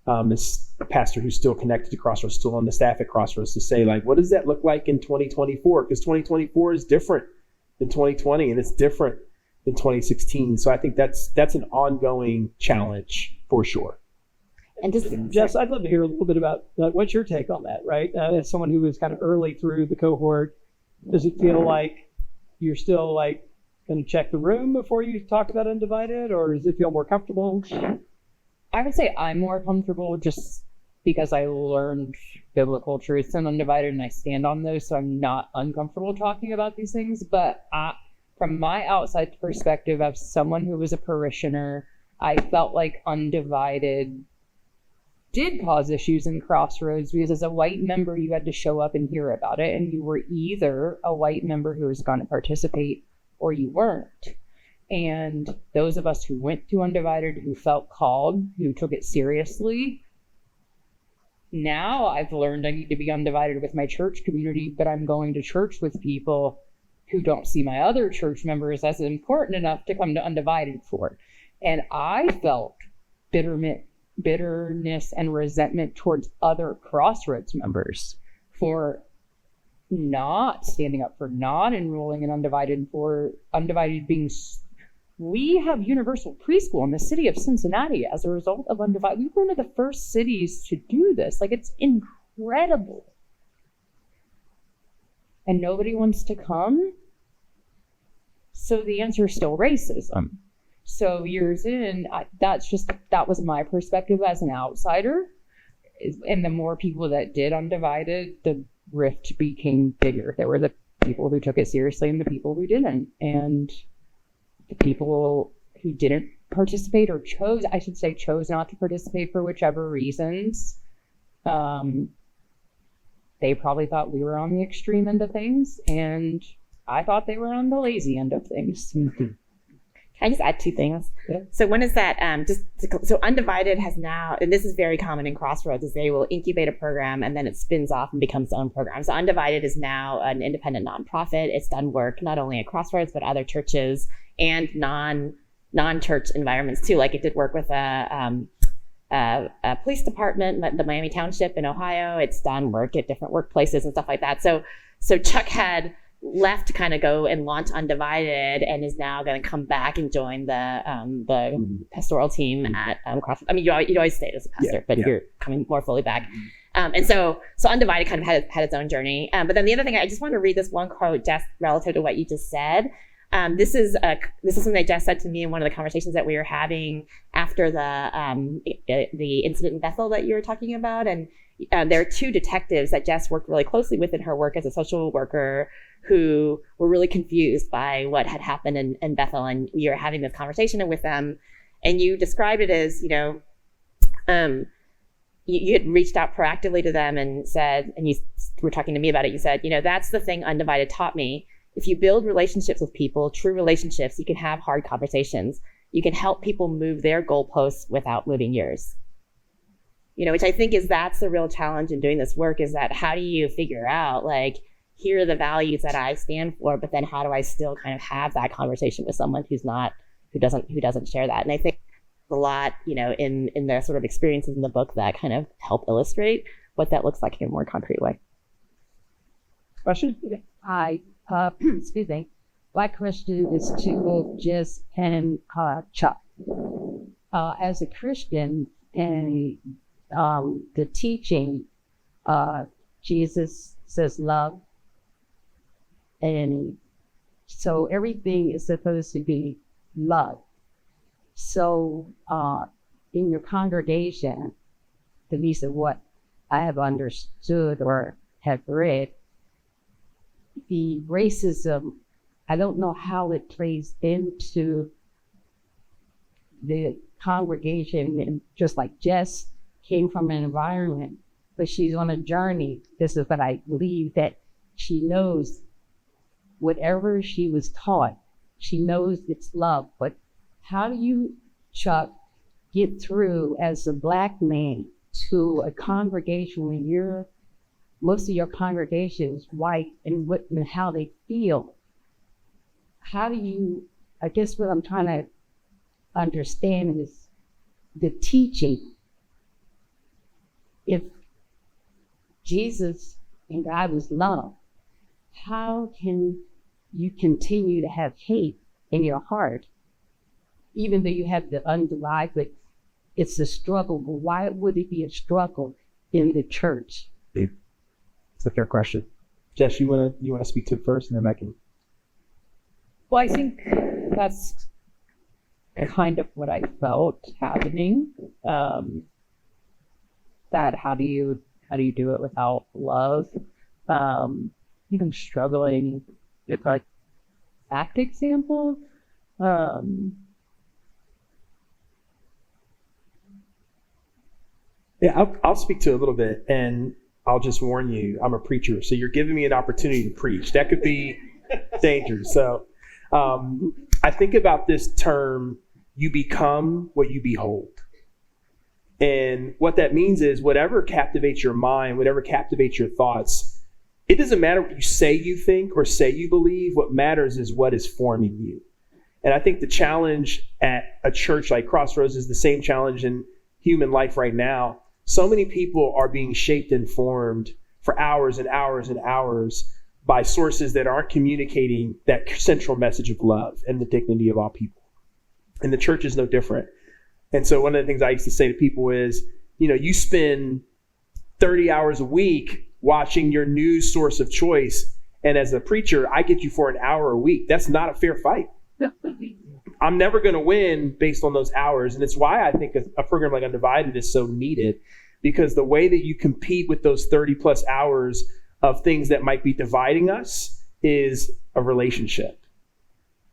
as a pastor who's still connected to Crossroads, still on the staff at Crossroads, to say, what does that look like in 2024? Because 2024 is different than 2020, and it's different than 2016. So I think that's an ongoing challenge for sure. And just Jess, I'd love to hear a little bit about what's your take on that, right? As someone who was kind of early through the cohort, does it feel like you're still going to check the room before you talk about Undivided, or does it feel more comfortable? I would say I'm more comfortable just because I learned biblical truths in Undivided and I stand on those, so I'm not uncomfortable talking about these things. But from my outside perspective, as someone who was a parishioner, I felt like Undivided did cause issues in Crossroads because as a white member, you had to show up and hear about it, and you were either a white member who was going to participate or you weren't. And those of us who went to Undivided, who felt called, who took it seriously, now I've learned I need to be undivided with my church community, but I'm going to church with people who don't see my other church members as important enough to come to Undivided for. And I felt bitterness and resentment towards other Crossroads members for not standing up, for not enrolling in Undivided, for Undivided being... We have universal preschool in the city of Cincinnati as a result of Undivided. We were one of the first cities to do this. It's incredible. And nobody wants to come? So the answer is still racism. So years in, that was my perspective as an outsider. And the more people that did Undivided, the rift became bigger. There were the people who took it seriously and the people who didn't. And the people who didn't participate or chose not to participate for whichever reasons, they probably thought we were on the extreme end of things, and I thought they were on the lazy end of things. Can I just add two things? Yeah. So one is that so Undivided has now, and this is very common in Crossroads, is they will incubate a program and then it spins off and becomes its own program. So Undivided is now an independent nonprofit. It's done work not only at Crossroads but other churches and non-church environments too. Like it did work with a police department, the Miami Township in Ohio. It's done work at different workplaces and stuff like that. So Chuck had left to kind of go and launch Undivided and is now going to come back and join the pastoral team at Crossroads. I mean, you always stayed as a pastor, but you're coming more fully back. And so Undivided kind of had its own journey. But then the other thing, I just want to read this one quote, Jess, relative to what you just said. This is something that Jess said to me in one of the conversations that we were having after the incident in Bethel that you were talking about. And there are two detectives that Jess worked really closely with in her work as a social worker who were really confused by what had happened in Bethel. And we were having this conversation with them, and you described it as, you had reached out proactively to them and said, and you were talking to me about it, you said, that's the thing Undivided taught me. If you build relationships with people, true relationships, you can have hard conversations. You can help people move their goalposts without moving yours. Which I think that's the real challenge in doing this work, is that how do you figure out, like, here are the values that I stand for, but then how do I still kind of have that conversation with someone who doesn't share that? And I think a lot, in the sort of experiences in the book that kind of help illustrate what that looks like in a more concrete way. Question? Hi. Excuse me. My question is to both Jess and Chuck. As a Christian, and the teaching, Jesus says love, and so everything is supposed to be love. So in your congregation, at least of what I have understood or have read, the racism, I don't know how it plays into the congregation. And just like Jess came from an environment, but she's on a journey. This is what I believe, that she knows whatever she was taught, she knows it's love. But how do you, Chuck, get through as a Black man to a congregation when most of your congregation is white, and how they feel? How do you, I guess what I'm trying to understand is the teaching. If Jesus and God was love, how can you continue to have hate in your heart, even though you have the Undivided, but it's a struggle? But why would it be a struggle in the church? It's a fair question. Jess, you wanna speak to it first, and then I can. Well, I think that's kind of what I felt happening. That how do you do it without love? Even struggling with like act example. Yeah, I'll speak to it a little bit, and I'll just warn you, I'm a preacher, so you're giving me an opportunity to preach. That could be dangerous. So I think about this term, you become what you behold. And what that means is whatever captivates your mind, whatever captivates your thoughts, it doesn't matter what you say you think or say you believe. What matters is what is forming you. And I think the challenge at a church like Crossroads is the same challenge in human life right now. So many people are being shaped and formed for hours and hours and hours by sources that aren't communicating that central message of love and the dignity of all people. And the church is no different. And so one of the things I used to say to people is, you spend 30 hours a week watching your news source of choice. And as a preacher, I get you for an hour a week. That's not a fair fight. I'm never going to win based on those hours. And it's why I think a program like Undivided is so needed, because the way that you compete with those 30 plus hours of things that might be dividing us is a relationship.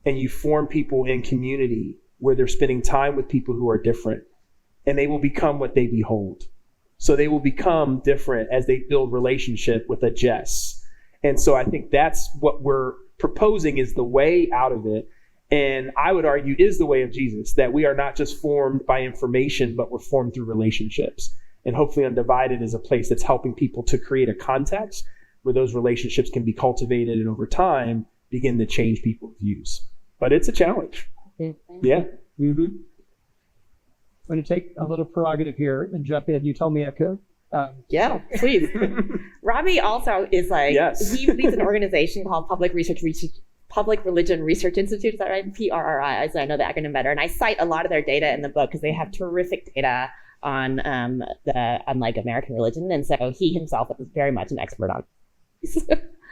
And you form people in community where they're spending time with people who are different, and they will become what they behold. So they will become different as they build relationship with a Jess. And so I think that's what we're proposing is the way out of it. And I would argue is the way of Jesus, that we are not just formed by information, but we're formed through relationships. And hopefully Undivided is a place that's helping people to create a context where those relationships can be cultivated and over time begin to change people's views. But it's a challenge. Yeah. Mm-hmm. I'm going to take a little prerogative here and jump in. You told me I could. Yeah, please. Robbie also is like, Yes. He leads an organization called Public Religion Research Institute. Is that right? PRRI, as I know the acronym better. And I cite a lot of their data in the book because they have terrific data on like American religion. And so he himself is very much an expert on these.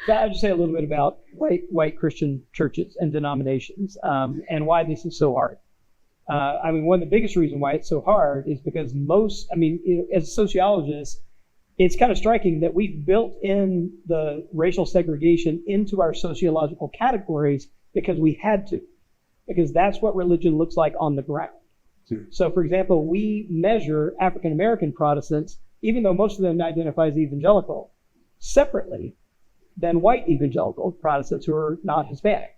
I'll just say a little bit about white Christian churches and denominations and why this is so hard. One of the biggest reasons why it's so hard is because as sociologists, it's kind of striking that we've built in the racial segregation into our sociological categories because we had to, because that's what religion looks like on the ground. So, for example, we measure African American Protestants, even though most of them identify as evangelical, separately than white evangelical Protestants who are not Hispanic.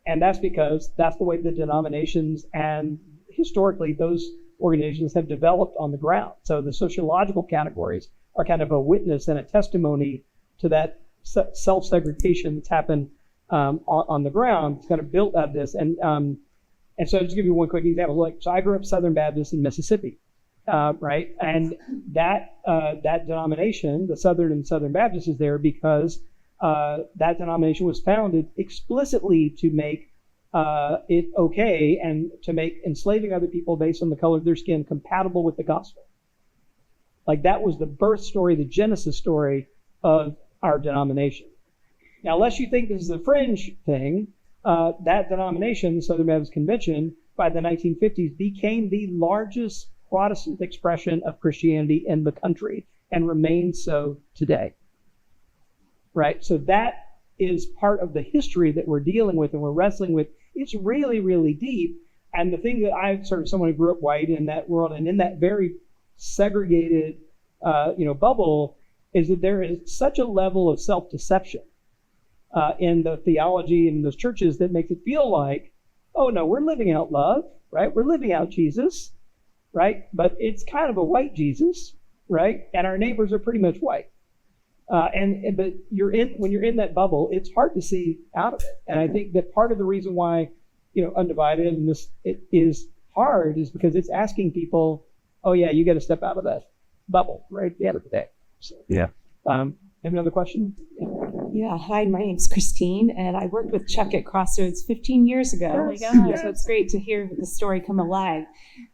And that's because that's the way the denominations and historically those organizations have developed on the ground. So the sociological categories are kind of a witness and a testimony to that self-segregation that's happened on the ground. It's kind of built out of this. And so I'll just give you one quick example. So I grew up Southern Baptist in Mississippi, right? And that denomination, the Southern Baptist, is there because that denomination was founded explicitly to make it okay and to make enslaving other people based on the color of their skin compatible with the gospel. Like that was the birth story, the genesis story of our denomination. Now, unless you think this is a fringe thing, that denomination, the Southern Baptist Convention, by the 1950s became the largest Protestant expression of Christianity in the country and remains so today. Right? So that is part of the history that we're dealing with and we're wrestling with. It's really, really deep. And the thing that I've sort of someone who grew up white in that world and in that very segregated, bubble is that there is such a level of self-deception in the theology in those churches that makes it feel like, oh no, we're living out love, right? We're living out Jesus, right? But it's kind of a white Jesus, right? And our neighbors are pretty much white. But when you're in that bubble, it's hard to see out of it. And I think that part of the reason why, Undivided and it is hard is because it's asking people, oh yeah, you got to step out of that bubble right at the end of the day. So, yeah. Have another question? Yeah. Hi, my name's Christine, and I worked with Chuck at Crossroads 15 years ago. Oh my God. So it's great to hear the story come alive.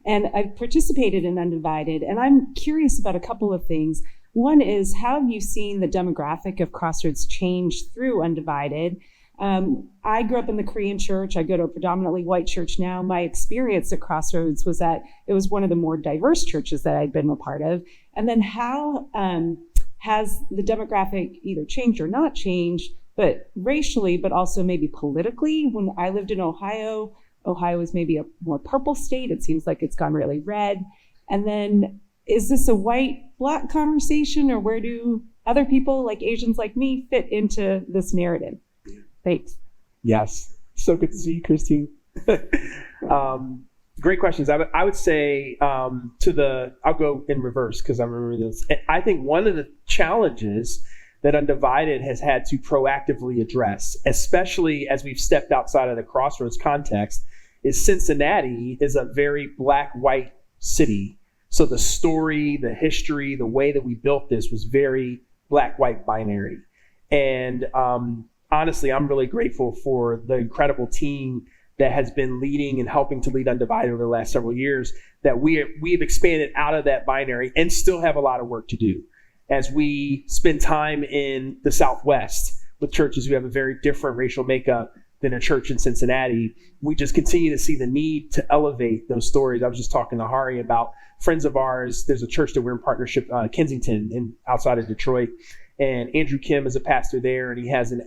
And I've participated in Undivided, and I'm curious about a couple of things. One is, how have you seen the demographic of Crossroads change through Undivided? I grew up in the Korean church. I go to a predominantly white church now. My experience at Crossroads was that it was one of the more diverse churches that I'd been a part of. And then how has the demographic either changed or not changed, but racially, but also maybe politically? When I lived in Ohio is maybe a more purple state. It seems like it's gone really red. And then is this a white-black conversation, or where do other people like Asians like me fit into this narrative? Thanks. Yes. So good to see you, Christine. Great questions. I would say I'll go in reverse because I remember this. I think one of the challenges that Undivided has had to proactively address, especially as we've stepped outside of the Crossroads context, is Cincinnati is a very black-white city. So the story, the history, the way that we built this was very black-white binary. And honestly, I'm really grateful for the incredible team that has been leading and helping to lead Undivided over the last several years, that we've expanded out of that binary and still have a lot of work to do as we spend time in the Southwest with churches who have a very different racial makeup than a church in Cincinnati. We just continue to see the need to elevate those stories. I was just talking to Hahrie about friends of ours. There's a church that we're in partnership, Kensington, outside of Detroit. And Andrew Kim is a pastor there, and he has an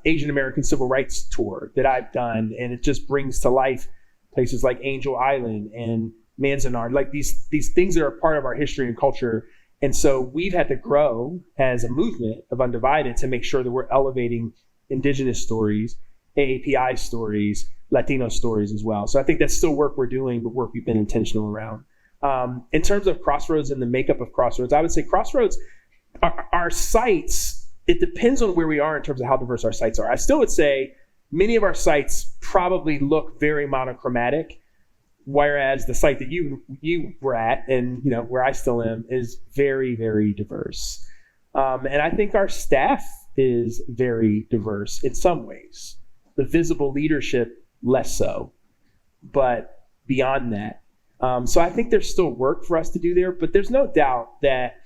Asian American civil rights tour that I've done. And it just brings to life places like Angel Island and Manzanar, like these things that are part of our history and culture. And so we've had to grow as a movement of Undivided to make sure that we're elevating Indigenous stories, AAPI stories, Latino stories as well. So I think that's still work we're doing, but work we've been intentional around. In terms of Crossroads and the makeup of Crossroads, I would say Crossroads, our sites, it depends on where we are in terms of how diverse our sites are. I still would say many of our sites probably look very monochromatic, whereas the site that you were at, and where I still am, is very, very diverse. And I think our staff is very diverse in some ways. The visible leadership, less so, but beyond that. So I think there's still work for us to do there, but there's no doubt that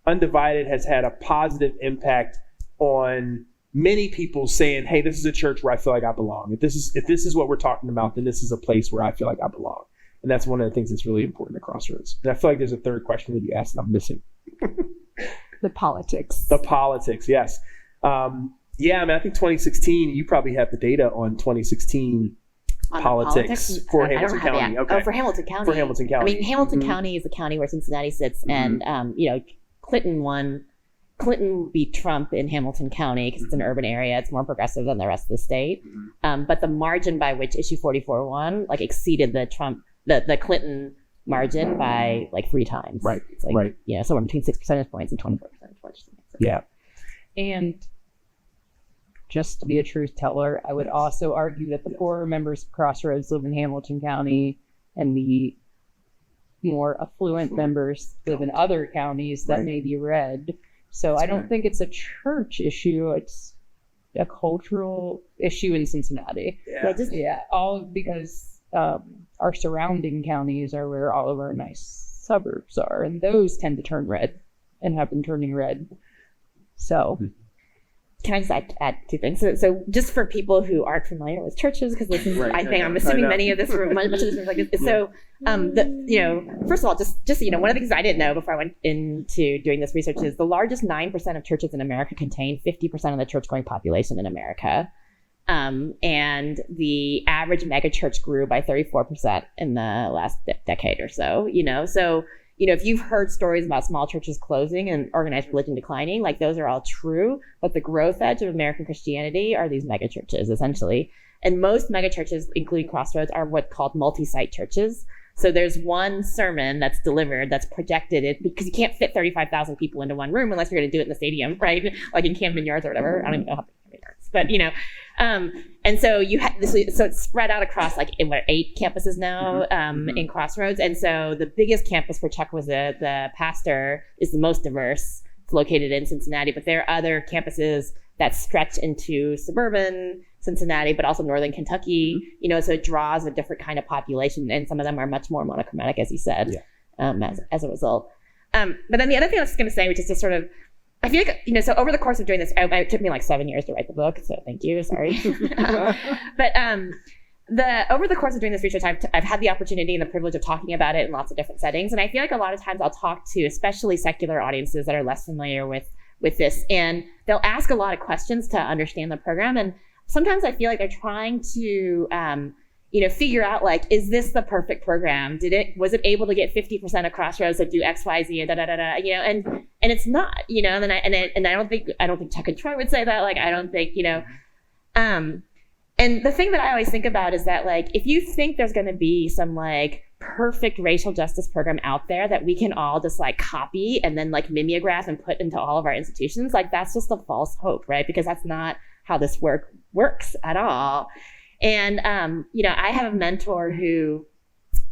Undivided has had a positive impact on many people saying, hey, this is a church where I feel like I belong. If this is what we're talking about, then this is a place where I feel like I belong. And that's one of the things that's really important at Crossroads. And I feel like there's a third question that you asked and I'm missing. The politics. The politics, yes. I think 2016, you probably have the data on 2016 politics for Hamilton County. Okay. Oh, for Hamilton County. For Hamilton County. I mean, Hamilton County is the county where Cincinnati sits, and Clinton won. Clinton beat Trump in Hamilton County because it's an urban area. It's more progressive than the rest of the state. But the margin by which issue 44 won exceeded the Clinton margin by 3 times. Right. It's somewhere between 6 percentage points and 24 percentage points. Yeah. And just to be a truth teller, I would also argue that the poorer members of Crossroads live in Hamilton County, and the more affluent members live in other counties that may be red. So I don't think it's a church issue. It's a cultural issue in Cincinnati. All because our surrounding counties are where all of our nice suburbs are, and those tend to turn red and have been turning red. So can I just add 2 things? So just for people who aren't familiar with churches, because this is, I'm assuming much of this room is like this. So, first of all, just one of the things I didn't know before I went into doing this research is the largest 9% of churches in America contain 50% of the church-going population in America. And the average megachurch grew by 34% in the last decade or so, So, if you've heard stories about small churches closing and organized religion declining, those are all true. But the growth edge of American Christianity are these megachurches, essentially. And most megachurches, including Crossroads, are what's called multi-site churches. So there's one sermon that's delivered that's projected because you can't fit 35,000 people into one room unless you're going to do it in the stadium, right? Like in Camden Yards or whatever. I don't even know how big Camden Yards, but and so you had this, so it's spread out across 8 campuses now in Crossroads. And so the biggest campus for Chuck was the pastor is the most diverse. It's located in Cincinnati, but there are other campuses that stretch into suburban Cincinnati, but also northern Kentucky. So it draws a different kind of population, and some of them are much more monochromatic, as you said, as a result. But then the other thing I was going to say, which is just sort of, I feel like, so over the course of doing this, it took me 7 years to write the book, so thank you, sorry. But over the course of doing this research, I've had the opportunity and the privilege of talking about it in lots of different settings, and I feel like a lot of times I'll talk to especially secular audiences that are less familiar with this, and they'll ask a lot of questions to understand the program, and sometimes I feel like they're trying to figure out is this the perfect program? Was it able to get 50% of Crossroads that do X, Y, Z, and and it's not, and I don't think Chuck and Troy would say that. I don't think, and the thing that I always think about is that if you think there's going to be some perfect racial justice program out there that we can all just copy and then mimeograph and put into all of our institutions, that's just a false hope, right? Because that's not how this works at all. And, I have a mentor who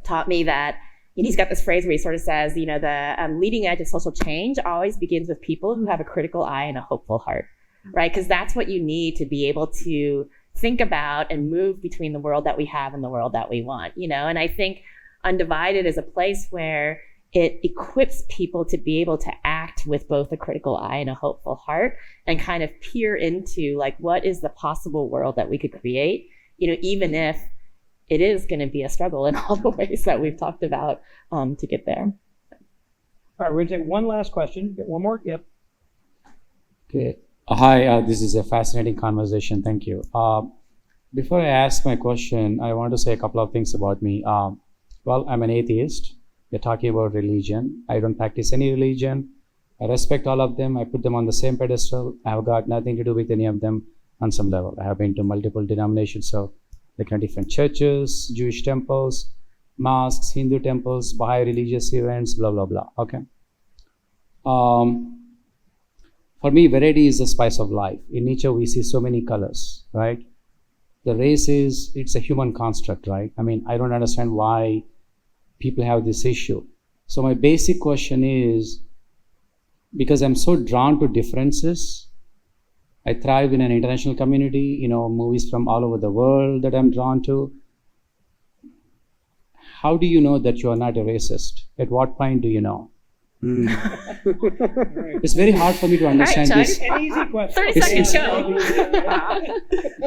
taught me that he's got this phrase where he sort of says, the leading edge of social change always begins with people who have a critical eye and a hopeful heart, right? Because that's what you need to be able to think about and move between the world that we have and the world that we want, and I think Undivided is a place where it equips people to be able to act act with both a critical eye and a hopeful heart, and kind of peer into like what is the possible world that we could create, even if it is going to be a struggle in all the ways that we've talked about to get there. All right, we're going to take one last question. Get one more. Yep. Okay. Hi, this is a fascinating conversation. Thank you. Before I ask my question, I want to say a couple of things about me. Well, I'm an atheist. We're talking about religion. I don't practice any religion. I respect all of them. I put them on the same pedestal. I have got nothing to do with any of them on some level. I have been to multiple denominations, so like different churches, Jewish temples, mosques, Hindu temples, Baha'i religious events, blah, blah, blah. Okay. For me, variety is the spice of life. In nature, we see so many colors, right? The race it's a human construct, right? I mean, I don't understand why people have this issue. So my basic question is, because I'm so drawn to differences, I thrive in an international community, movies from all over the world that I'm drawn to. How do you know that you are not a racist? At what point do you know? It's very hard for me to understand this. An easy question. 30 second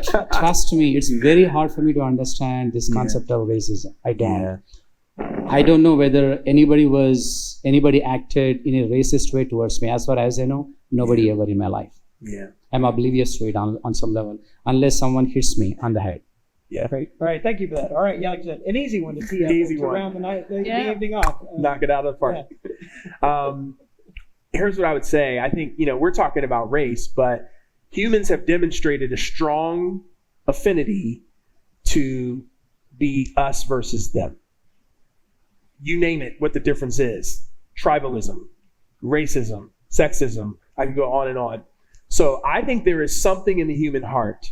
show. Trust me, it's very hard for me to understand this concept of racism. I don't. Yeah. I don't know whether anybody acted in a racist way towards me. As far as I know, nobody ever in my life. Yeah. I'm oblivious to it on some level, unless someone hits me on the head. Yeah. Great. All right, thank you for that. All right, yeah, like I said, an easy one to tee up Easy to one. round the evening off. Knock it out of the park. Here's what I would say. I think, we're talking about race, but humans have demonstrated a strong affinity to be us versus them. You name it, what the difference is. Tribalism, racism, sexism. I can go on and on. So I think there is something in the human heart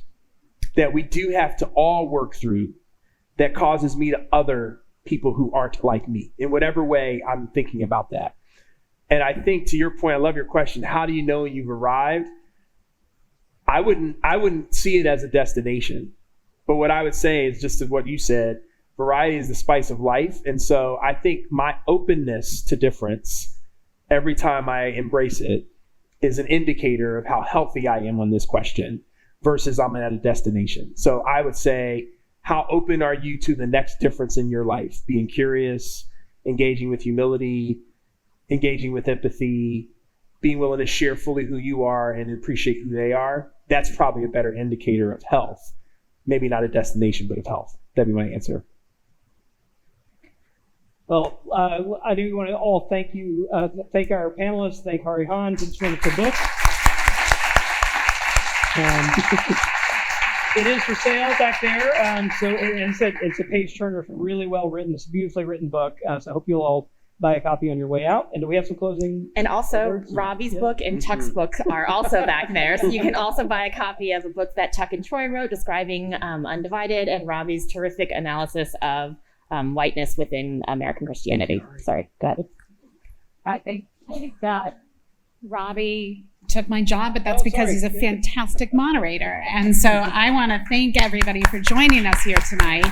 that we do have to all work through that causes me to other people who aren't like me in whatever way I'm thinking about that. And I think, to your point, I love your question. How do you know you've arrived? I wouldn't see it as a destination, but what I would say is just what you said. Variety is the spice of life. And so I think my openness to difference, every time I embrace it, is an indicator of how healthy I am on this question versus I'm at a destination. So I would say, how open are you to the next difference in your life? Being curious, engaging with humility, engaging with empathy, being willing to share fully who you are and appreciate who they are. That's probably a better indicator of health. Maybe not a destination, but of health. That'd be my answer. Well, I do want to all thank you, thank our panelists, thank Hahrie Han for this wonderful book. It is for sale back there. So it's a page turner, really well written. It's a beautifully written book. So I hope you'll all buy a copy on your way out. And do we have some closing? And also, words? Robbie's book and Chuck's book are also back there. So you can also buy a copy of a book that Chuck and Troy wrote describing Undivided, and Robbie's terrific analysis of whiteness within American Christianity. Sorry, go ahead. I think that Robbie took my job, but that's because he's a fantastic moderator. And so I want to thank everybody for joining us here tonight.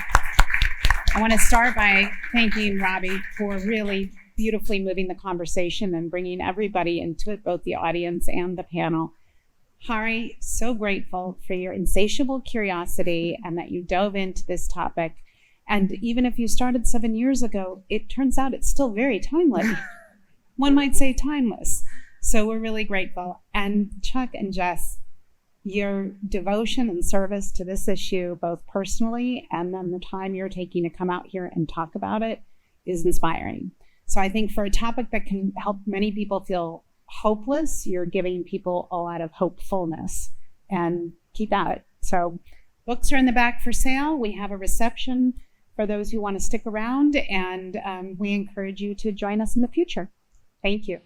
I want to start by thanking Robbie for really beautifully moving the conversation and bringing everybody into it, both the audience and the panel. Hahrie, so grateful for your insatiable curiosity and that you dove into this topic. And even if you started 7 years ago, it turns out it's still very timely. One might say timeless. So we're really grateful. And Chuck and Jess, your devotion and service to this issue, both personally and then the time you're taking to come out here and talk about it, is inspiring. So I think for a topic that can help many people feel hopeless, you're giving people a lot of hopefulness, and keep at it. So books are in the back for sale. We have a reception for those who want to stick around, and we encourage you to join us in the future. Thank you.